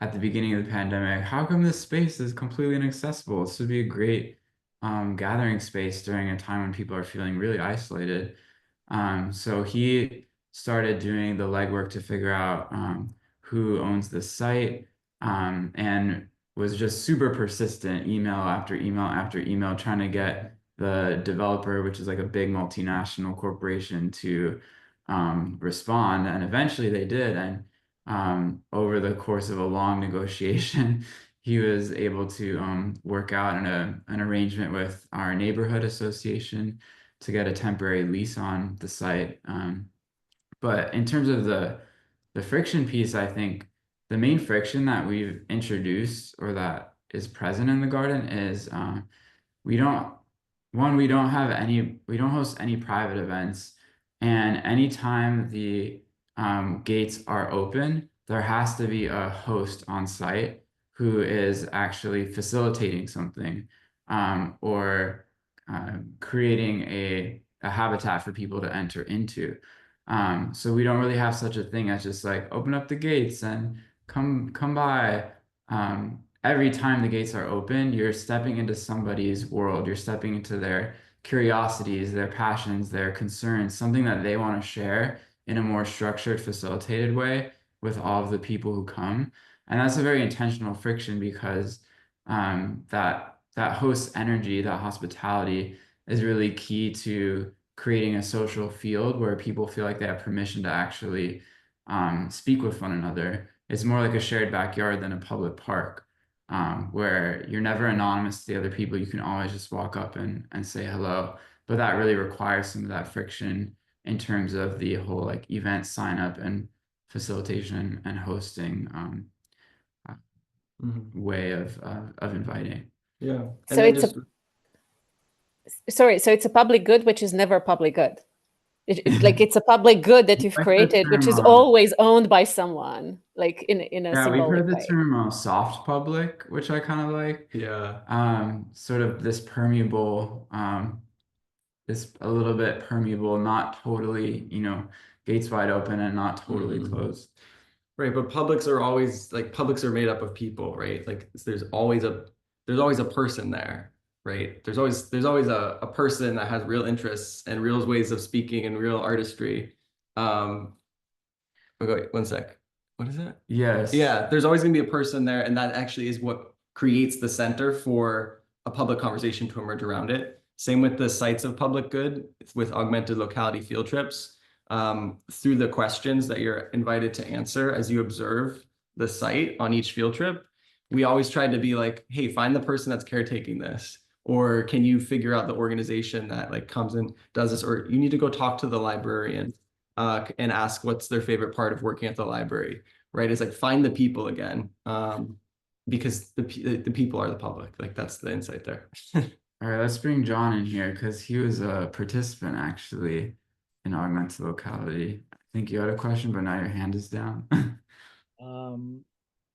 at the beginning of the pandemic, how come this space is completely inaccessible? This would be a great gathering space during a time when people are feeling really isolated. So he started doing the legwork to figure out who owns the site, and was just super persistent, email after email after email, trying to get the developer, which is like a big multinational corporation, to respond. And eventually they did. And over the course of a long negotiation, he was able to work out an arrangement with our neighborhood association to get a temporary lease on the site. But in terms of the friction piece, I think the main friction that we've introduced or that is present in the garden is we don't we don't host any private events, and anytime the gates are open, there has to be a host on site who is actually facilitating something, or creating a habitat for people to enter into. So we don't really have such a thing as just like open up the gates and come by. Every time the gates are open, you're stepping into somebody's world. You're stepping into their curiosities, their passions, their concerns, something that they want to share in a more structured, facilitated way with all of the people who come. And that's a very intentional friction, because that host energy, that hospitality, is really key to creating a social field where people feel like they have permission to actually speak with one another. It's more like a shared backyard than a public park, where you're never anonymous to the other people. You can always just walk up and say hello. But that really requires some of that friction in terms of the whole like event sign up and facilitation and hosting way of inviting. Yeah. So it's so it's a public good, which is never a public good. Like it's a public good that you've created, which is always owned by someone, like in a yeah, we've symbolic heard the way. term soft public, which I kind of like. Yeah. Sort of this permeable, this a little bit permeable, not totally, gates wide open and not totally closed. Right, but publics are made up of people, right? Like there's always a person there, right? There's always a person that has real interests and real ways of speaking and real artistry. Wait, one sec. What is it? Yes. Yeah, there's always gonna be a person there, and that actually is what creates the center for a public conversation to emerge around it. Same with the sites of public good with augmented locality field trips. Through the questions that you're invited to answer as you observe the site on each field trip, we always tried to be like, hey, find the person that's caretaking this, or can you figure out the organization that like comes and does this, or you need to go talk to the librarian and ask what's their favorite part of working at the library, right? It's like find the people again, because the people are the public. Like that's the insight there. All right, let's bring John in here because he was a participant actually in Augmented Locality. I think you had a question, but now your hand is down.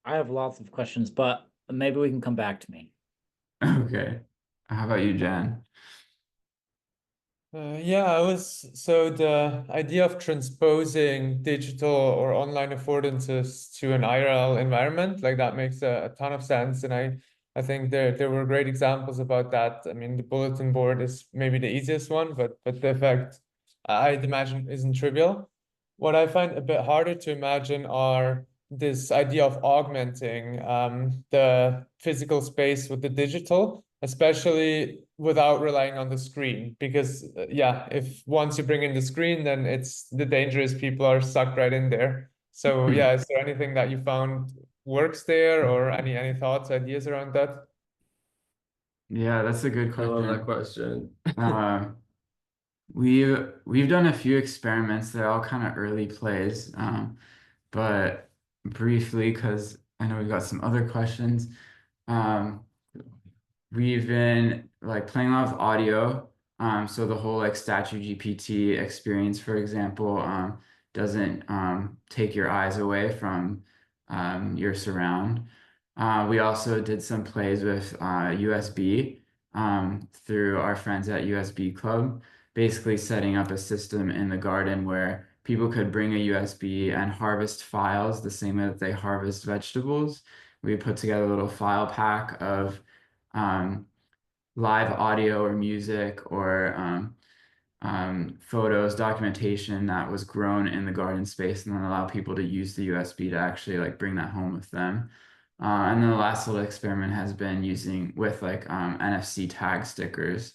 I have lots of questions, but maybe we can come back to me. Okay. How about you, Jan? So the idea of transposing digital or online affordances to an IRL environment, like that makes a ton of sense. And I think there were great examples about that. I mean, the bulletin board is maybe the easiest one, but the effect I'd imagine isn't trivial. What I find a bit harder to imagine are this idea of augmenting the physical space with the digital, especially without relying on the screen. Because if once you bring in the screen, then it's the danger is people are sucked right in there. So is there anything that you found works there, or any thoughts, ideas around that? Yeah, that's a good I love that question. question. We've done a few experiments. They're all kind of early plays, but briefly, because I know we've got some other questions. Um, we've been like playing a lot with audio. So the whole like statue GPT experience, for example, doesn't take your eyes away from your surround. We also did some plays with USB through our friends at USB Club, basically setting up a system in the garden where people could bring a USB and harvest files the same way that they harvest vegetables. We put together a little file pack of um, live audio or music or photos, documentation that was grown in the garden space, and then allow people to use the USB to actually like bring that home with them. And then the last little experiment has been using with like NFC tag stickers,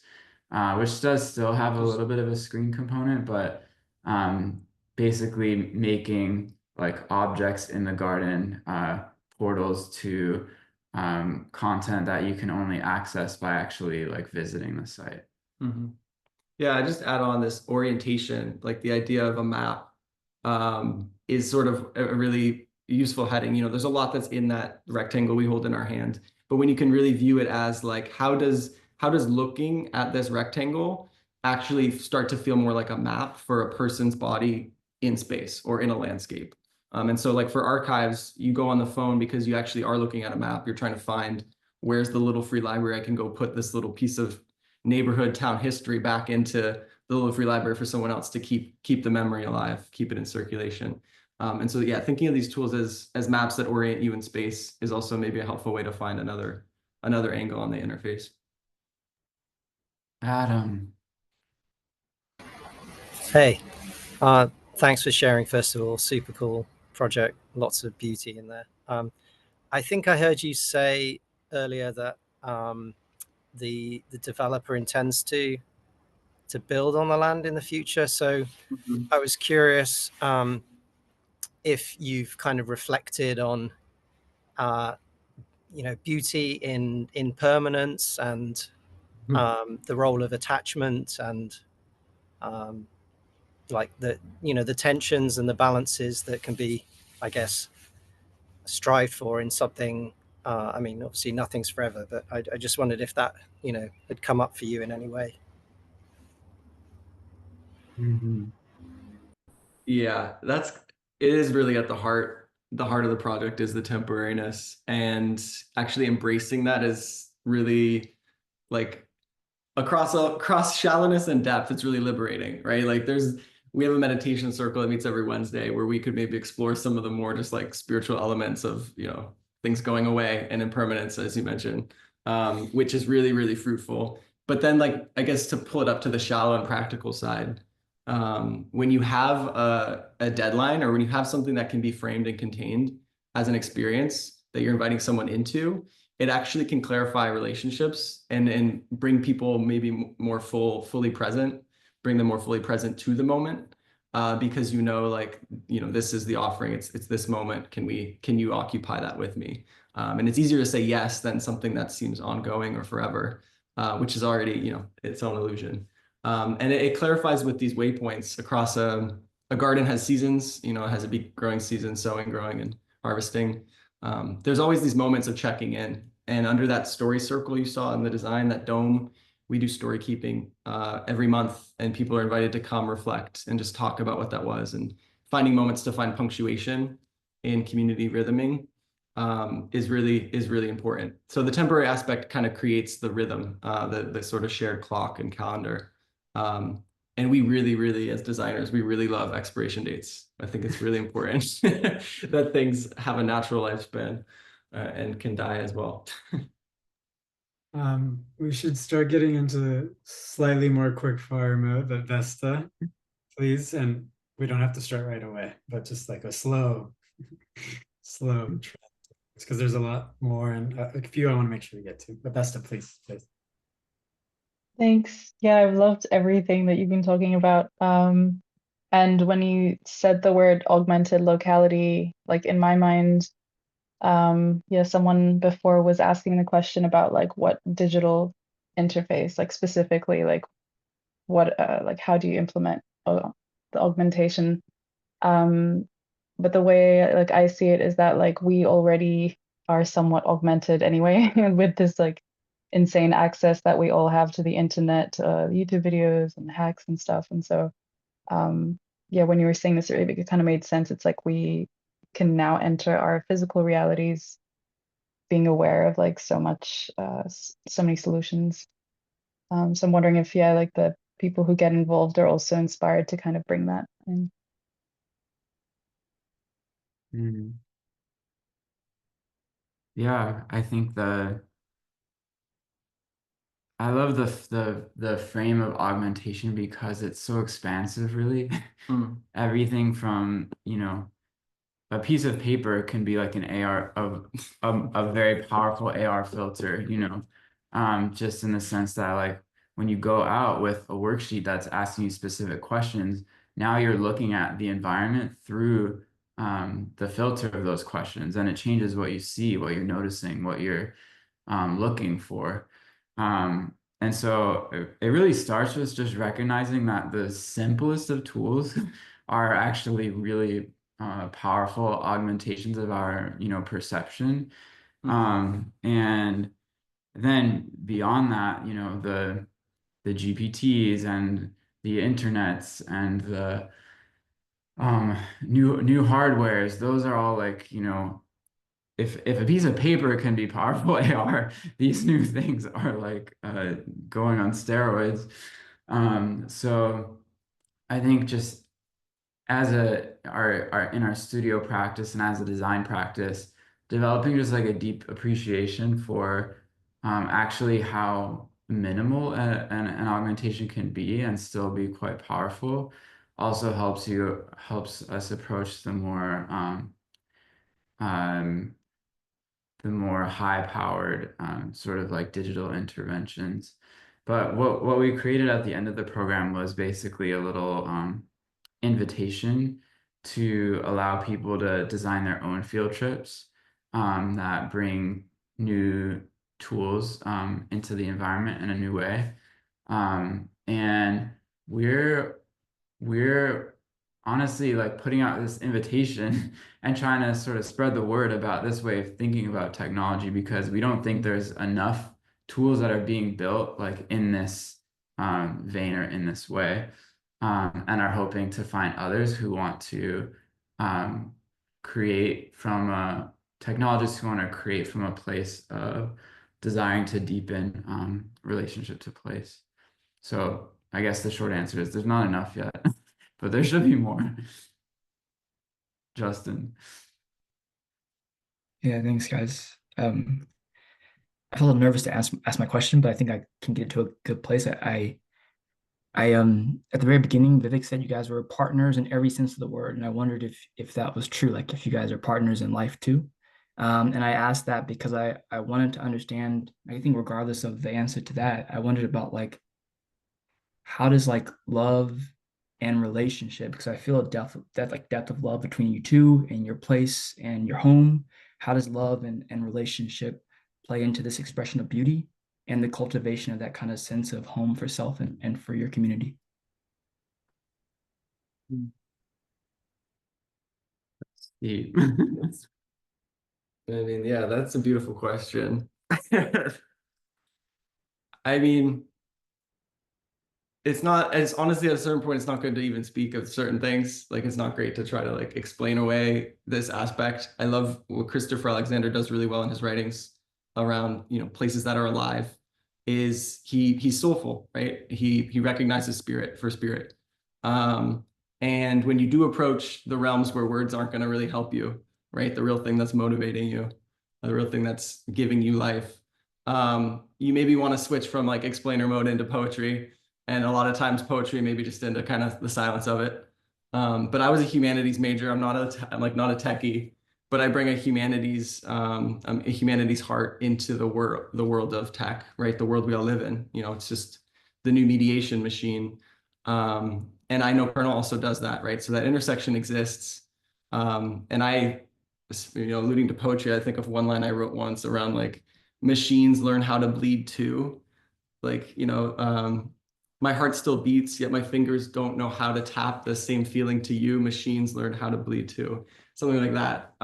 which does still have a little bit of a screen component, but basically making like objects in the garden portals to content that you can only access by actually like visiting the site. Mhm. Yeah, I just add on this orientation, like the idea of a map is sort of a really useful heading. You know, there's a lot that's in that rectangle we hold in our hand, but when you can really view it as like, how does looking at this rectangle actually start to feel more like a map for a person's body in space or in a landscape? And so like for archives, you go on the phone because you actually are looking at a map. You're trying to find where's the little free library I can go put this little piece of neighborhood town history back into the little free library for someone else to keep the memory alive, keep it in circulation. And so yeah, thinking of these tools as maps that orient you in space is also maybe a helpful way to find another angle on the interface. Adam. Hey, thanks for sharing. First of all, super cool project, lots of beauty in there. I think I heard you say earlier that the developer intends to build on the land in the future. So I was curious if you've kind of reflected on beauty in permanence and the role of attachment and like the tensions and the balances that can be, I guess, strived for in something. I mean, obviously nothing's forever, but I just wondered if that had come up for you in any way. Yeah, it is really at the heart of the project is the temporariness, and actually embracing that is really like across shallowness and depth. It's really liberating, right? Like we have a meditation circle that meets every Wednesday where we could maybe explore some of the more just like spiritual elements of things going away and impermanence, as you mentioned, which is really, really fruitful. But then, like, I guess to pull it up to the shallow and practical side, when you have a deadline or when you have something that can be framed and contained as an experience that you're inviting someone into, it actually can clarify relationships and bring people maybe more fully present, bring them more fully present to the moment, because this is the offering. It's this moment. Can you occupy that with me? And it's easier to say yes than something that seems ongoing or forever, which is already its own illusion. And it clarifies with these waypoints across a garden has seasons. It has a big growing season, sowing, growing, and harvesting. There's always these moments of checking in, and under that story circle you saw in the design, that dome, we do story keeping every month, and people are invited to come reflect and just talk about what that was, and finding moments to find punctuation in community rhythming is really important. So the temporary aspect kind of creates the rhythm, the sort of shared clock and calendar. And we really, as designers, we really love expiration dates. I think it's really important that things have a natural lifespan and can die as well. We should start getting into slightly more quick fire mode, but Vesta, please. And we don't have to start right away, but just like a slow trend. Because there's a lot more and a few I want to make sure we get to. But Vesta, please. Thanks. Yeah, I've loved everything that you've been talking about. And when you said the word augmented locality, like in my mind, someone before was asking the question about like what digital interface, like specifically, like what, like how do you implement the augmentation? But the way like I see it is that like we already are somewhat augmented anyway with this like insane access that we all have to the internet, YouTube videos and hacks and stuff. And so yeah, when you were saying this, it kind of made sense. It's like we can now enter our physical realities being aware of like so much, so many solutions. So I'm wondering if, yeah, like the people who get involved are also inspired to kind of bring that in. Yeah, I think I love the frame of augmentation because it's so expansive, really. Everything from, you know, a piece of paper can be like an AR of a very powerful AR filter, you know, just in the sense that like when you go out with a worksheet that's asking you specific questions, now you're looking at the environment through the filter of those questions, and it changes what you see, what you're noticing, what you're looking for. And so it really starts with just recognizing that the simplest of tools are actually really powerful augmentations of our, you know, perception. And then beyond that, you know, the GPTs and the internets and the new hardwares, those are all like, you know, if a piece of paper can be powerful AR, these new things are like going on steroids. So I think just as our in our studio practice and as a design practice, developing just like a deep appreciation for actually how minimal an augmentation can be and still be quite powerful also helps us approach um, the more high-powered sort of like digital interventions. But what we created at the end of the program was basically a little invitation to allow people to design their own field trips that bring new tools into the environment in a new way. And we're honestly like putting out this invitation and trying to sort of spread the word about this way of thinking about technology because we don't think there's enough tools that are being built like in this vein or in this way, and are hoping to find others who want to create from technologists who want to create from a place of desiring to deepen relationship to place. So I guess the short answer is there's not enough yet, but there should be more. Justin. Yeah, thanks, guys. I feel a little nervous to ask my question, but I think I can get to a good place. I at the very beginning, Vivek said you guys were partners in every sense of the word, and I wondered if that was true, like if you guys are partners in life too. And I asked that because I wanted to understand, I think regardless of the answer to that, I wondered about like how does like love and relationship, because I feel a depth of love between you two and your place and your home. How does love and relationship play into this expression of beauty and the cultivation of that kind of sense of home for self and for your community? Deep. I mean, yeah, that's a beautiful question. I mean, it's honestly at a certain point, it's not good to even speak of certain things. Like, it's not great to try to like explain away this aspect. I love what Christopher Alexander does really well in his writings around, you know, places that are alive, is he's soulful, right? He recognizes spirit for spirit. And when you do approach the realms where words aren't going to really help you, right? The real thing that's motivating you, the real thing that's giving you life. You maybe want to switch from like explainer mode into poetry. And a lot of times poetry maybe just into kind of the silence of it. But I was a humanities major. I'm not I'm like not a techie, but I bring a humanities heart into the world of tech, right? The world we all live in. You know, it's just the new mediation machine. And I know Kernel also does that, right? So that intersection exists. And I, you know, alluding to poetry, I think of one line I wrote once around like machines learn how to bleed too. like, my heart still beats, yet my fingers don't know how to tap the same feeling to you. Machines learn how to bleed too. Something like that,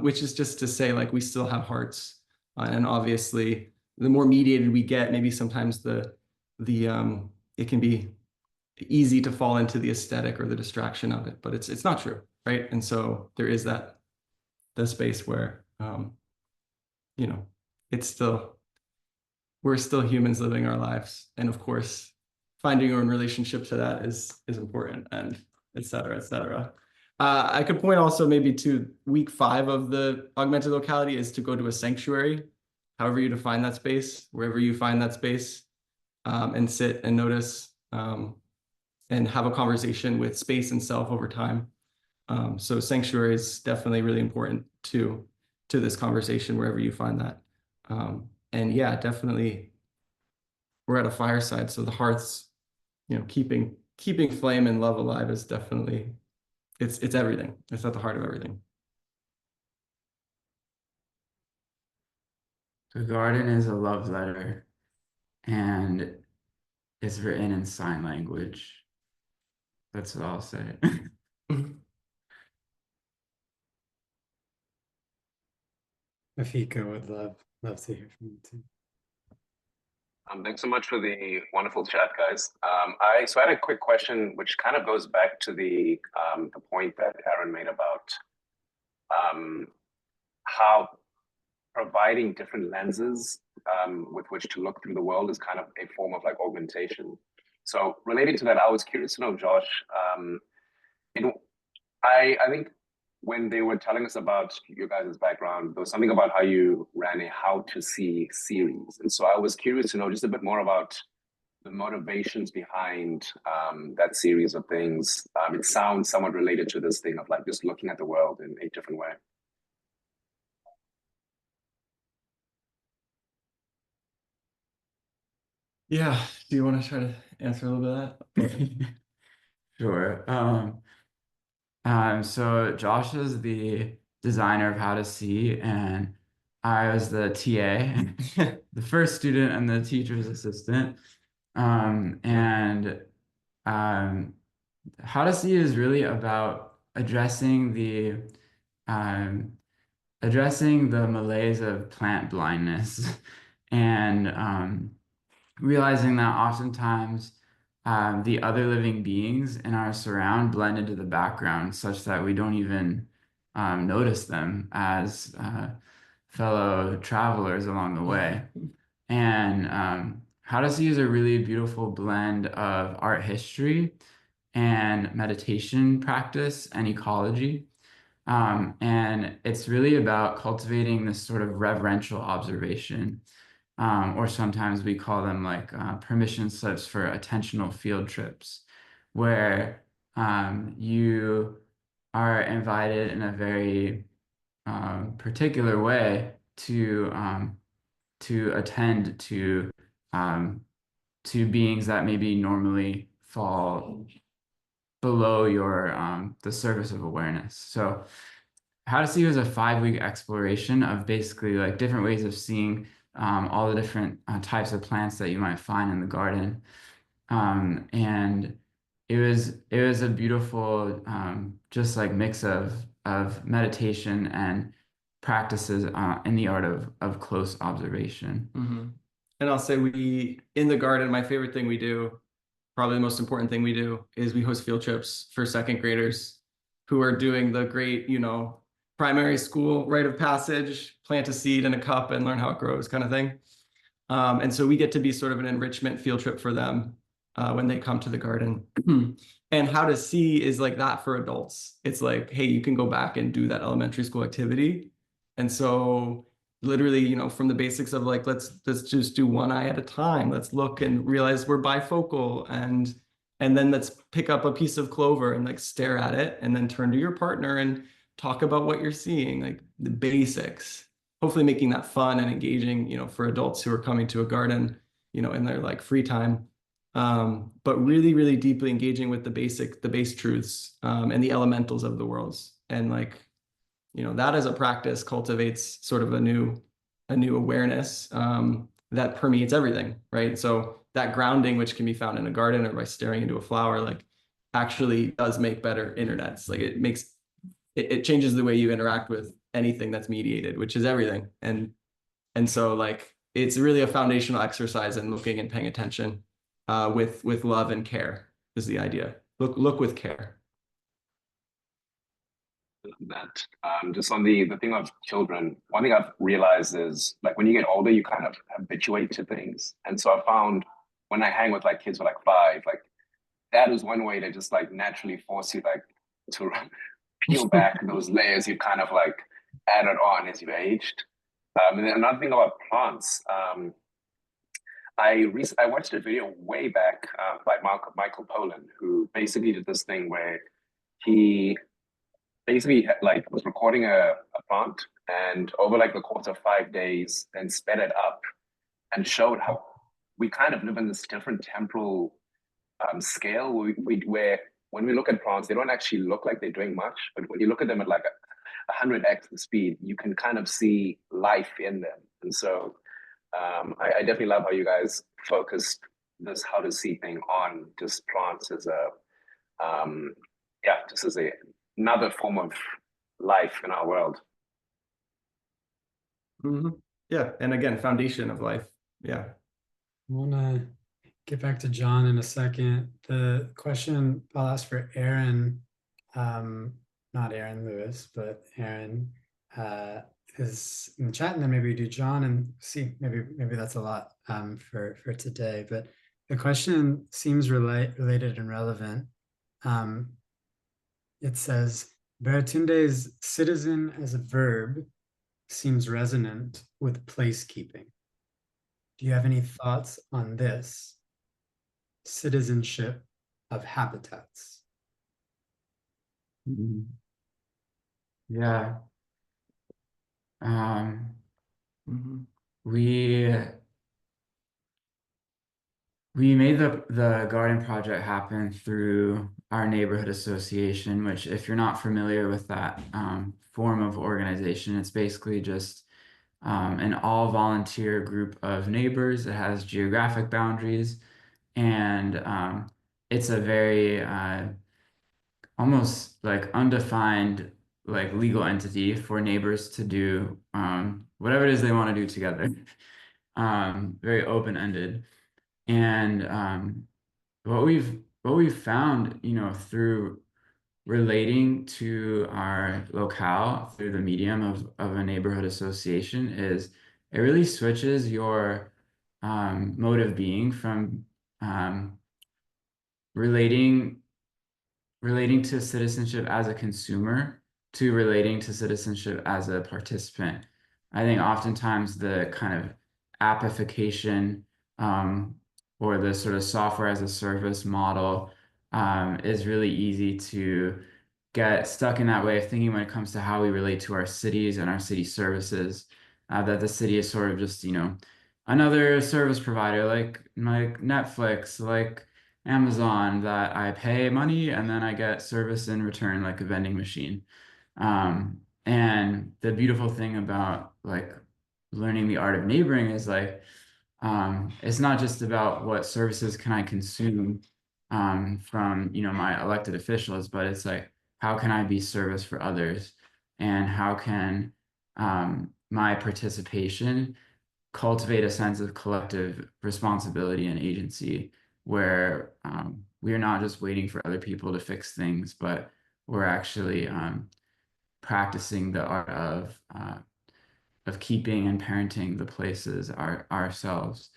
which is just to say, like, we still have hearts. And obviously, the more mediated we get, maybe sometimes it can be easy to fall into the aesthetic or the distraction of it, but it's not true, right? And so there is the space where, it's still, we're still humans living our lives. And of course, finding your own relationship to that is important, and et cetera, et cetera. I could point also maybe to week 5 of the augmented locality is to go to a sanctuary, however you define that space, wherever you find that space, and sit and notice, and have a conversation with space and self over time. So sanctuary is definitely really important to this conversation, wherever you find that. And yeah, definitely, we're at a fireside, so the hearth's, keeping flame and love alive is definitely, it's everything. It's at the heart of everything. The garden is a love letter, and it's written in sign language. That's what I'll say. Afika would love to hear from you too. Thanks so much for the wonderful chat, guys. I had a quick question, which kind of goes back to the point that Aaron made about how providing different lenses with which to look through the world is kind of a form of like augmentation. So related to that, I was curious to know, Josh, I think when they were telling us about your guys' background, there was something about how you ran a how to see series. And so I was curious to know just a bit more about the motivations behind that series of things. It sounds somewhat related to this thing of like just looking at the world in a different way. Yeah. Do you want to try to answer a little bit of that? Sure. So Josh is the designer of How to See, and I was the TA, the first student and the teacher's assistant. And How to See is really about addressing the malaise of plant blindness and realizing that oftentimes the other living beings in our surround blend into the background such that we don't even notice them as fellow travelers along the way. And How to See is a really beautiful blend of art history and meditation practice and ecology. And it's really about cultivating this sort of reverential observation. Or sometimes we call them like permission slips for attentional field trips, where you are invited in a very particular way to attend to beings that maybe normally fall below your the surface of awareness. So How to See was a 5-week exploration of basically like different ways of seeing all the different types of plants that you might find in the garden. And it was a beautiful just like mix of meditation and practices in the art of close observation. Mm-hmm. And I'll say in the garden, my favorite thing we do, probably the most important thing we do, is we host field trips for 2nd graders who are doing the great, primary school rite of passage, plant a seed in a cup and learn how it grows kind of thing. And so we get to be sort of an enrichment field trip for them when they come to the garden. And How to See is like that for adults. It's like, hey, you can go back and do that elementary school activity. And so literally, from the basics of like, let's just do one eye at a time. Let's look and realize we're bifocal, and then let's pick up a piece of clover and like stare at it, and then turn to your partner and talk about what you're seeing, like the basics, hopefully making that fun and engaging, for adults who are coming to a garden, in their like free time. But really, really deeply engaging with the base truths and the elementals of the worlds. And like, that as a practice cultivates sort of a new awareness that permeates everything, right? So that grounding, which can be found in a garden or by staring into a flower, like actually does make better internets. Like it changes the way you interact with anything that's mediated, which is everything. And so like it's really a foundational exercise in looking and paying attention with love and care is the idea. Look with care. That just on the thing of children, one thing I've realized is like when you get older, you kind of habituate to things. And so I found when I hang with like kids who are like 5, like that is one way to just like naturally force you like to peel back those layers you kind of like added on as you've aged. And then another thing about plants, I watched a video way back by Michael Pollan, who basically did this thing where he basically like was recording a plant and over like the course of 5 days then sped it up and showed how we kind of live in this different temporal scale where when we look at plants, they don't actually look like they're doing much, but when you look at them at like 100x the speed, you can kind of see life in them. And so I definitely love how you guys focused this how to see thing on just plants as just as another form of life in our world. Mm-hmm. Yeah, and again, foundation of life. Yeah. I want to get back to John in a second. The question I'll ask for Aaron, not Aaron Lewis, but Aaron is in the chat, and then maybe we do John and see. Maybe that's a lot for today. But the question seems related and relevant. It says Baratunde's citizen as a verb seems resonant with placekeeping. Do you have any thoughts on this? Citizenship of habitats. Yeah. We made the garden project happen through our neighborhood association, which if you're not familiar with that form of organization, it's basically just an all volunteer group of neighbors. It has geographic boundaries, and it's a very almost like undefined like legal entity for neighbors to do whatever it is they want to do together. Very open-ended. And what we've found, through relating to our locale through the medium of a neighborhood association is it really switches your mode of being from relating to citizenship as a consumer to relating to citizenship as a participant. I think oftentimes the kind of appification or the sort of software as a service model is really easy to get stuck in that way of thinking when it comes to how we relate to our cities and our city services, that the city is sort of just, another service provider like Netflix, like Amazon, that I pay money and then I get service in return, like a vending machine. And the beautiful thing about like learning the art of neighboring is like, it's not just about what services can I consume from, my elected officials, but it's like, how can I be service for others? And how can my participation cultivate a sense of collective responsibility and agency where we are not just waiting for other people to fix things, but we're actually practicing the art of keeping and parenting the places ourselves.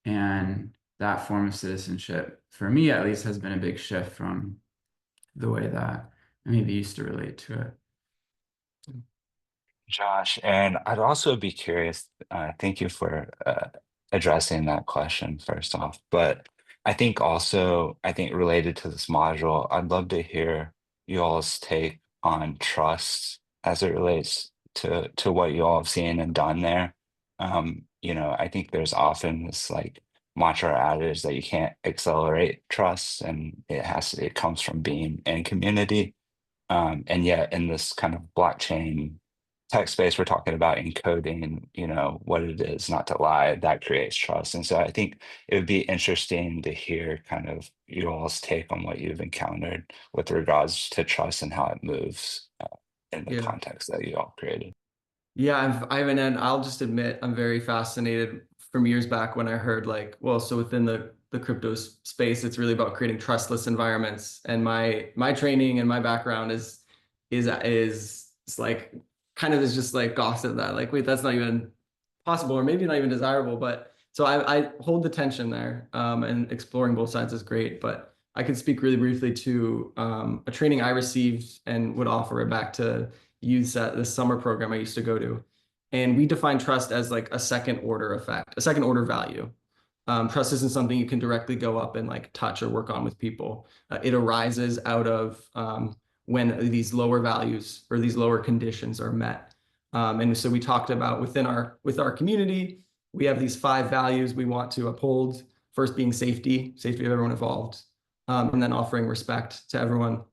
And that form of citizenship, for me at least, has been a big shift from the way that I maybe used to relate to it. Josh, and I'd also be curious, thank you for addressing that question first off, but I think related to this module, I'd love to hear you all's take on trust as it relates to what you all have seen and done there. I think there's often this like mantra adage that you can't accelerate trust and it comes from being in community. And yet in this kind of blockchain text space, we're talking about encoding, you know, what it is not to lie, that creates trust. And so I think it would be interesting to hear kind of you all's take on what you've encountered with regards to trust and how it moves in the context that you all created. Yeah, and I'll just admit I'm very fascinated from years back when I heard like, well, so within the crypto space, it's really about creating trustless environments. And my training and my background is like kind of is just like gossip that like, wait, that's not even possible or maybe not even desirable. But so I hold the tension there, and exploring both sides is great. But I can speak really briefly to a training I received and would offer it back to youths at the summer program I used to go to. And we define trust as like a second order effect, a second order value. Trust isn't something you can directly go up and like touch or work on with people. It arises out of when these lower values or these lower conditions are met. And so we talked about with our community, we have these 5 values we want to uphold. First being safety of everyone involved, and then offering respect to everyone,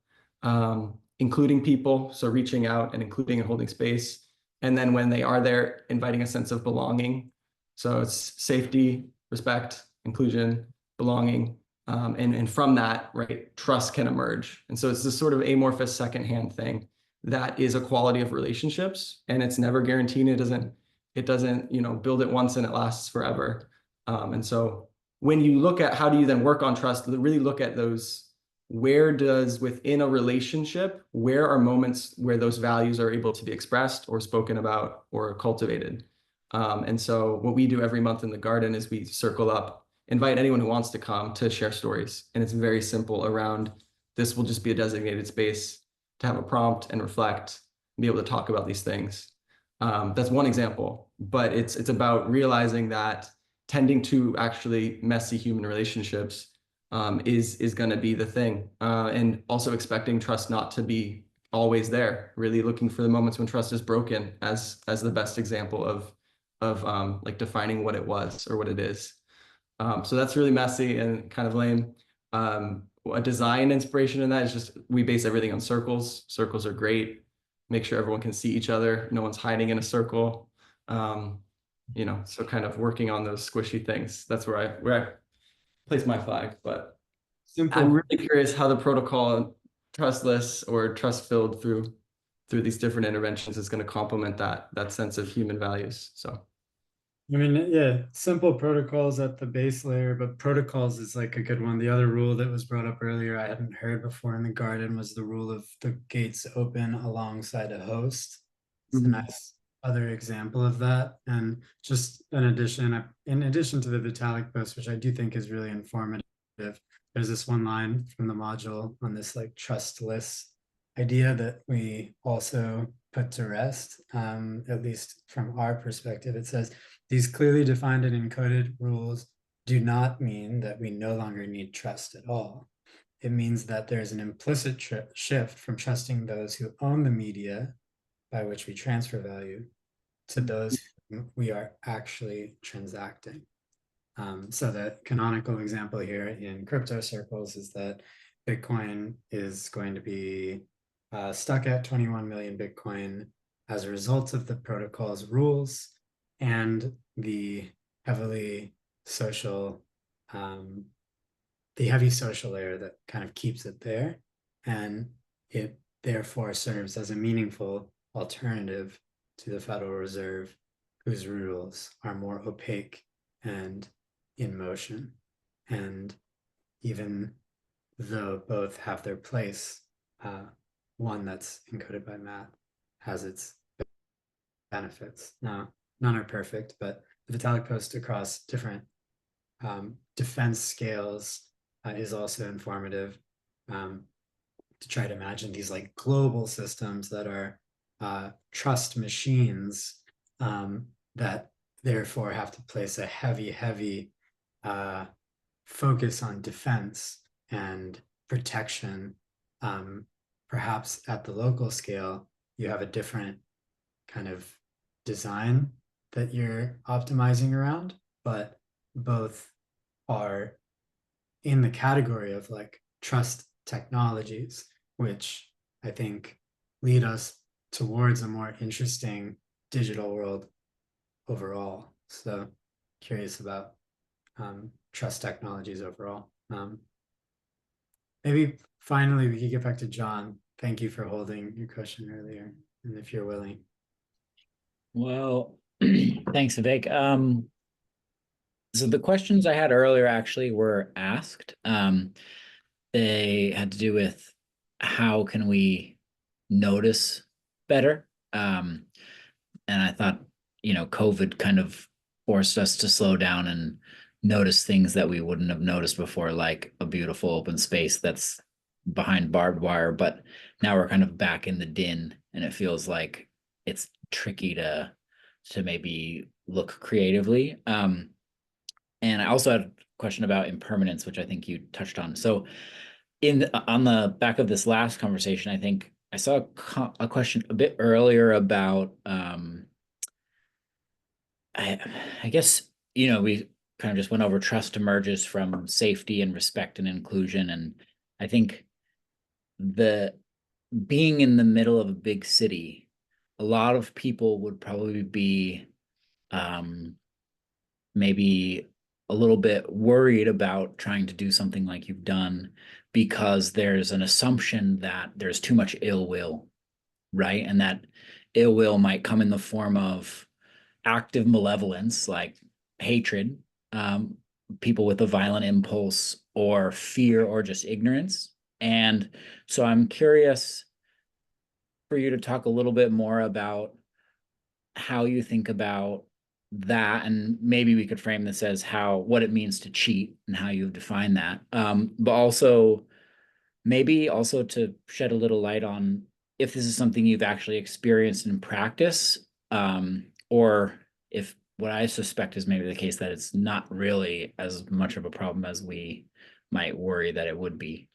including people, so reaching out and including and holding space. And then when they are there, inviting a sense of belonging. So it's safety, respect, inclusion, belonging, and from that, right, trust can emerge. And so it's this sort of amorphous secondhand thing that is a quality of relationships, and it's never guaranteed. It doesn't, you know, build it once and it lasts forever. And so when you look at how do you then work on trust, really look at those, where does within a relationship, where are moments where those values are able to be expressed or spoken about or cultivated? And so what we do every month in the garden is we circle up, invite anyone who wants to come to share stories. And it's very simple around, this will just be a designated space to have a prompt and reflect and be able to talk about these things. That's one example, but it's about realizing that tending to actually messy human relationships is going to be the thing, and also expecting trust not to be always there. Really looking for the moments when trust is broken as the best example of like defining what it was or what it is. So that's really messy and kind of lame. A design inspiration in that is just we base everything on circles. Circles are great. Make sure everyone can see each other. No one's hiding in a circle. You know, so kind of working on those squishy things. That's where I place my flag. But I'm really curious how the protocol trustless or trust filled through these different interventions is going to complement that sense of human values. So I mean, yeah, simple protocols at the base layer, but protocols is like a good one. The other rule that was brought up earlier, I hadn't heard before in the garden, was the rule of the gates open alongside a host. It's a nice other example of that. And just in addition to the Vitalik post, which I do think is really informative, there's this one line from the module on this like trustless idea that we also put to rest, at least from our perspective. It says, these clearly defined and encoded rules do not mean that we no longer need trust at all. It means that there's an implicit shift from trusting those who own the media by which we transfer value to those we are actually transacting. So the canonical example here in crypto circles is that Bitcoin is going to be stuck at 21 million Bitcoin as a result of the protocol's rules and the heavy social layer that kind of keeps it there. And it therefore serves as a meaningful alternative to the Federal Reserve, whose rules are more opaque and in motion. And even though both have their place, one that's encoded by math has its benefits. Now, none are perfect, but the Vitalik post across different defense scales is also informative, to try to imagine these like global systems that are trust machines, that therefore have to place a heavy focus on defense and protection. Perhaps at the local scale, you have a different kind of design that you're optimizing around, but both are in the category of like trust technologies, which I think lead us towards a more interesting digital world overall. So curious about trust technologies overall. Maybe finally we could get back to John. Thank you for holding your question earlier, and if you're willing. Well, thanks, Vivek. So the questions I had earlier actually were asked. They had to do with how can we notice better. And I thought, COVID kind of forced us to slow down and notice things that we wouldn't have noticed before, like a beautiful open space that's behind barbed wire. But now we're kind of back in the din, and it feels like it's tricky to maybe look creatively. And I also had a question about impermanence, which I think you touched on. So on the back of this last conversation, I think I saw a question a bit earlier about I guess, we kind of just went over trust emerges from safety and respect and inclusion. And I think the being in the middle of a big city, a lot of people would probably be maybe a little bit worried about trying to do something like you've done, because there's an assumption that there's too much ill will, right? And that ill will might come in the form of active malevolence, like hatred, people with a violent impulse, or fear, or just ignorance. And so I'm curious for you to talk a little bit more about how you think about that, and maybe we could frame this as what it means to cheat and how you've defined that. But also maybe also to shed a little light on if this is something you've actually experienced in practice, or if what I suspect is maybe the case that it's not really as much of a problem as we might worry that it would be.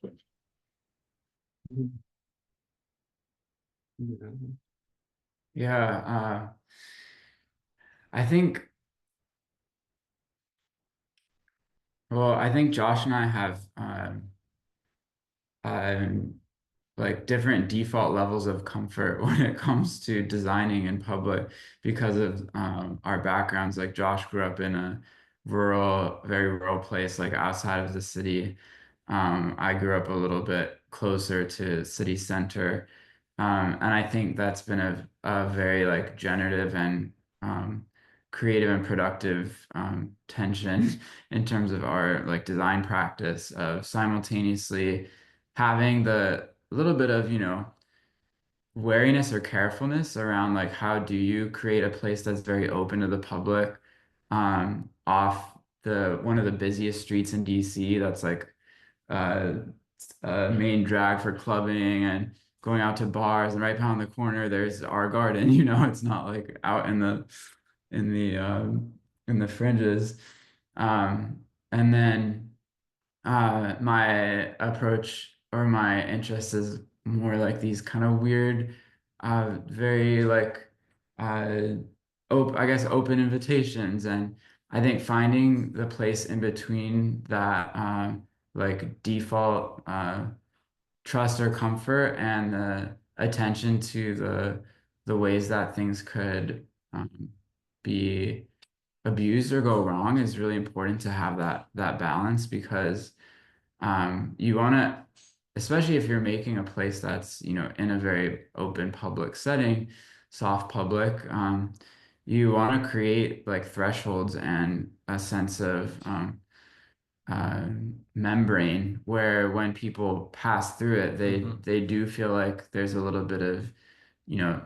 Yeah, I think, well, I think Josh and I have like different default levels of comfort when it comes to designing in public because of our backgrounds. Like Josh grew up in a very rural place, like outside of the city. I grew up a little bit closer to city center. And I think that's been a very like generative and creative and productive tension in terms of our like design practice of simultaneously having the little bit of, wariness or carefulness around like how do you create a place that's very open to the public off the one of the busiest streets in DC that's like uh, main drag for clubbing and going out to bars, and right behind the corner there's our garden. It's not like out in the in the fringes. And then my approach or my interest is more like these kind of weird, very like I guess open invitations. And I think finding the place in between that like default trust or comfort and the attention to the ways that things could be abused or go wrong is really important to have that balance, because you want to, especially if you're making a place that's in a very open public setting, soft public, you want to create like thresholds and a sense of membrane where when people pass through it, they do feel like there's a little bit of you know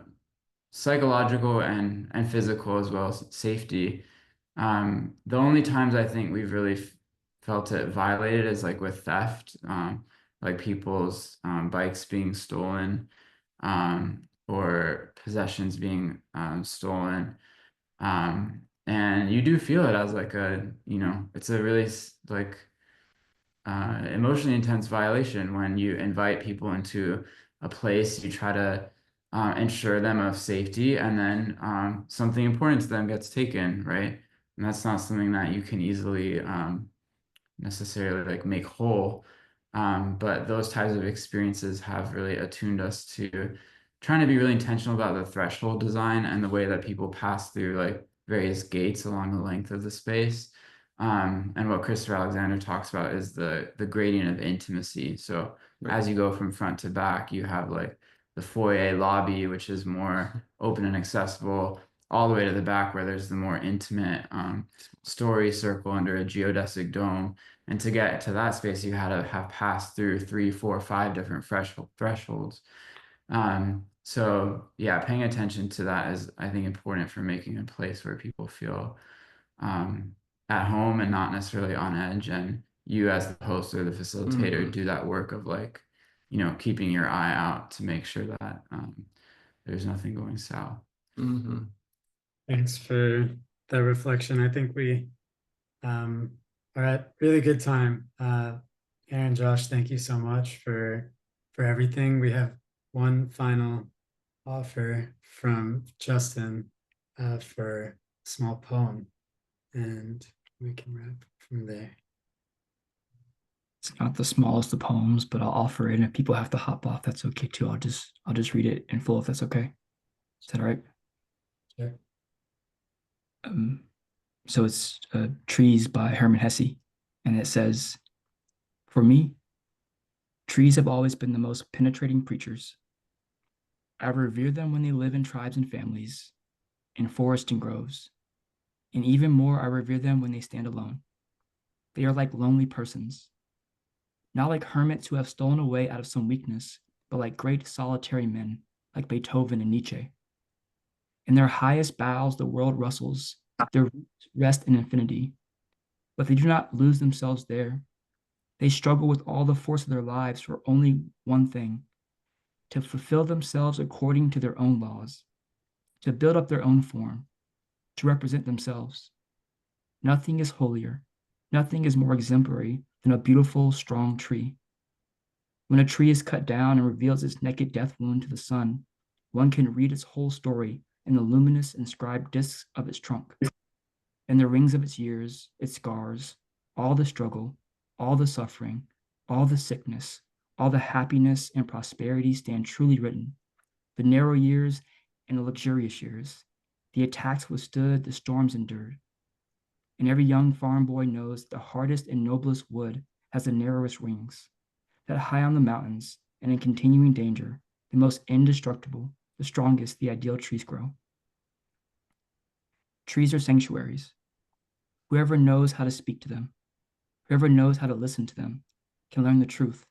psychological and physical as well as safety. The only times I think we've really felt it violated is like with theft, like people's bikes being stolen, or possessions being stolen. And you do feel it as like it's a really like emotionally intense violation when you invite people into a place, you try to ensure them of safety, and then something important to them gets taken, right? And that's not something that you can easily necessarily like make whole. But those types of experiences have really attuned us to trying to be really intentional about the threshold design and the way that people pass through like various gates along the length of the space. And what Christopher Alexander talks about is the gradient of intimacy. So as you go from front to back, you have like the foyer lobby, which is more open and accessible, all the way to the back where there's the more intimate story circle under a geodesic dome. And to get to that space, you had to have passed through 3, 4, 5 different thresholds. So yeah, paying attention to that is, I think, important for making a place where people feel at home and not necessarily on edge. And you as the host or the facilitator do that work of like, you know, keeping your eye out to make sure that there's nothing going south. Thanks for the reflection. I think we are at really good time. Aaron, Josh, thank you so much for everything. We have one final offer from Justin for a small poem, and we can wrap from there. It's not the smallest of poems, but I'll offer it. And if people have to hop off, that's okay too. I'll just read it in full if that's okay. Is that all right? Sure. So it's Trees by Hermann Hesse, and it says, "For me, trees have always been the most penetrating preachers. I revere them when they live in tribes and families, in forests and groves, and even more, I revere them when they stand alone. They are like lonely persons, not like hermits who have stolen away out of some weakness, but like great solitary men, like Beethoven and Nietzsche. In their highest boughs, the world rustles, their roots rest in infinity, but they do not lose themselves there. They struggle with all the force of their lives for only one thing, to fulfill themselves according to their own laws, to build up their own form, to represent themselves. Nothing is holier, nothing is more exemplary than a beautiful, strong tree. When a tree is cut down and reveals its naked death wound to the sun, one can read its whole story in the luminous inscribed discs of its trunk, in the rings of its years, its scars, all the struggle, all the suffering, all the sickness, all the happiness and prosperity stand truly written, the narrow years and the luxurious years, the attacks withstood, the storms endured. And every young farm boy knows the hardest and noblest wood has the narrowest wings, that high on the mountains and in continuing danger, the most indestructible, the strongest, the ideal trees grow. Trees are sanctuaries. Whoever knows how to speak to them, whoever knows how to listen to them, can learn the truth.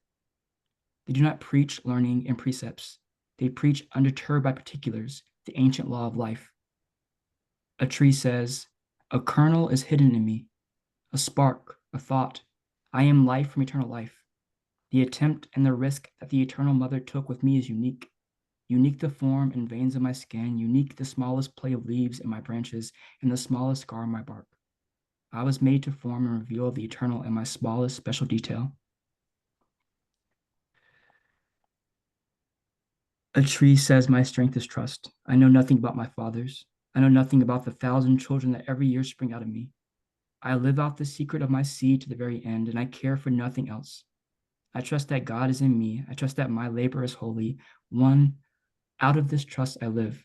They do not preach learning and precepts. They preach undeterred by particulars, the ancient law of life. A tree says, "A kernel is hidden in me, a spark, a thought. I am life from eternal life. The attempt and the risk that the eternal mother took with me is unique. Unique the form and veins of my skin, unique the smallest play of leaves in my branches, and the smallest scar in my bark. I was made to form and reveal the eternal in my smallest special detail." A tree says, "My strength is trust. I know nothing about my fathers. I know nothing about the 1,000 children that every year spring out of me. I live out the secret of my seed to the very end, and I care for nothing else. I trust that God is in me. I trust that my labor is holy. One, out of this trust I live."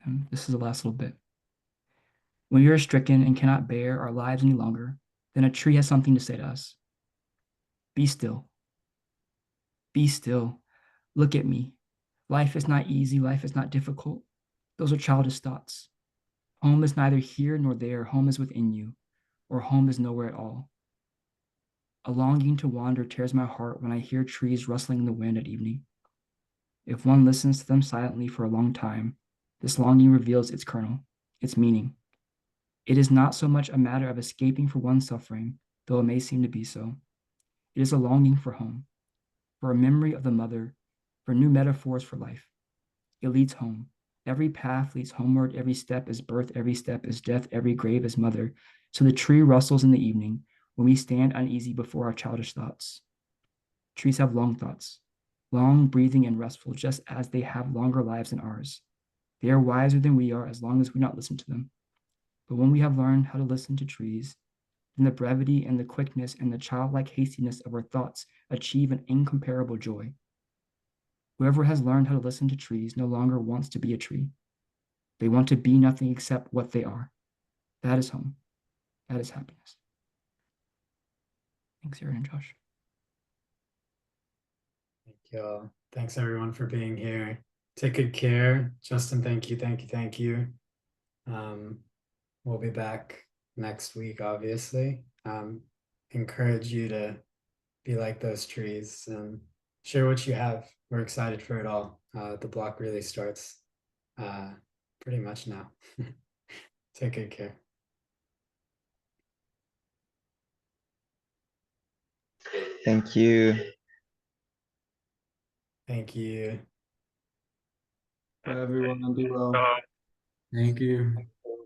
And this is the last little bit. "When we are stricken and cannot bear our lives any longer, then a tree has something to say to us. Be still. Be still. Look at me. Life is not easy. Life is not difficult. Those are childish thoughts. Home is neither here nor there. Home is within you, or home is nowhere at all. A longing to wander tears my heart when I hear trees rustling in the wind at evening. If one listens to them silently for a long time, this longing reveals its kernel, its meaning. It is not so much a matter of escaping from one's suffering, though it may seem to be so. It is a longing for home, for a memory of the mother, for new metaphors for life. It leads home. Every path leads homeward. Every step is birth. Every step is death. Every grave is mother. So the tree rustles in the evening when we stand uneasy before our childish thoughts. Trees have long thoughts, long, breathing, and restful, just as they have longer lives than ours. They are wiser than we are as long as we not listen to them. But when we have learned how to listen to trees, then the brevity and the quickness and the childlike hastiness of our thoughts achieve an incomparable joy. Whoever has learned how to listen to trees no longer wants to be a tree. They want to be nothing except what they are. That is home. That is happiness. Thanks, Aaron and Josh. Thank you all. Thanks everyone for being here. Take good care. Justin, thank you, thank you, thank you. We'll be back next week, obviously. Encourage you to be like those trees and share what you have. We're excited for it all. The block really starts pretty much now. Take good care. Thank you. Thank you. Bye, everyone. Be well. Thank you.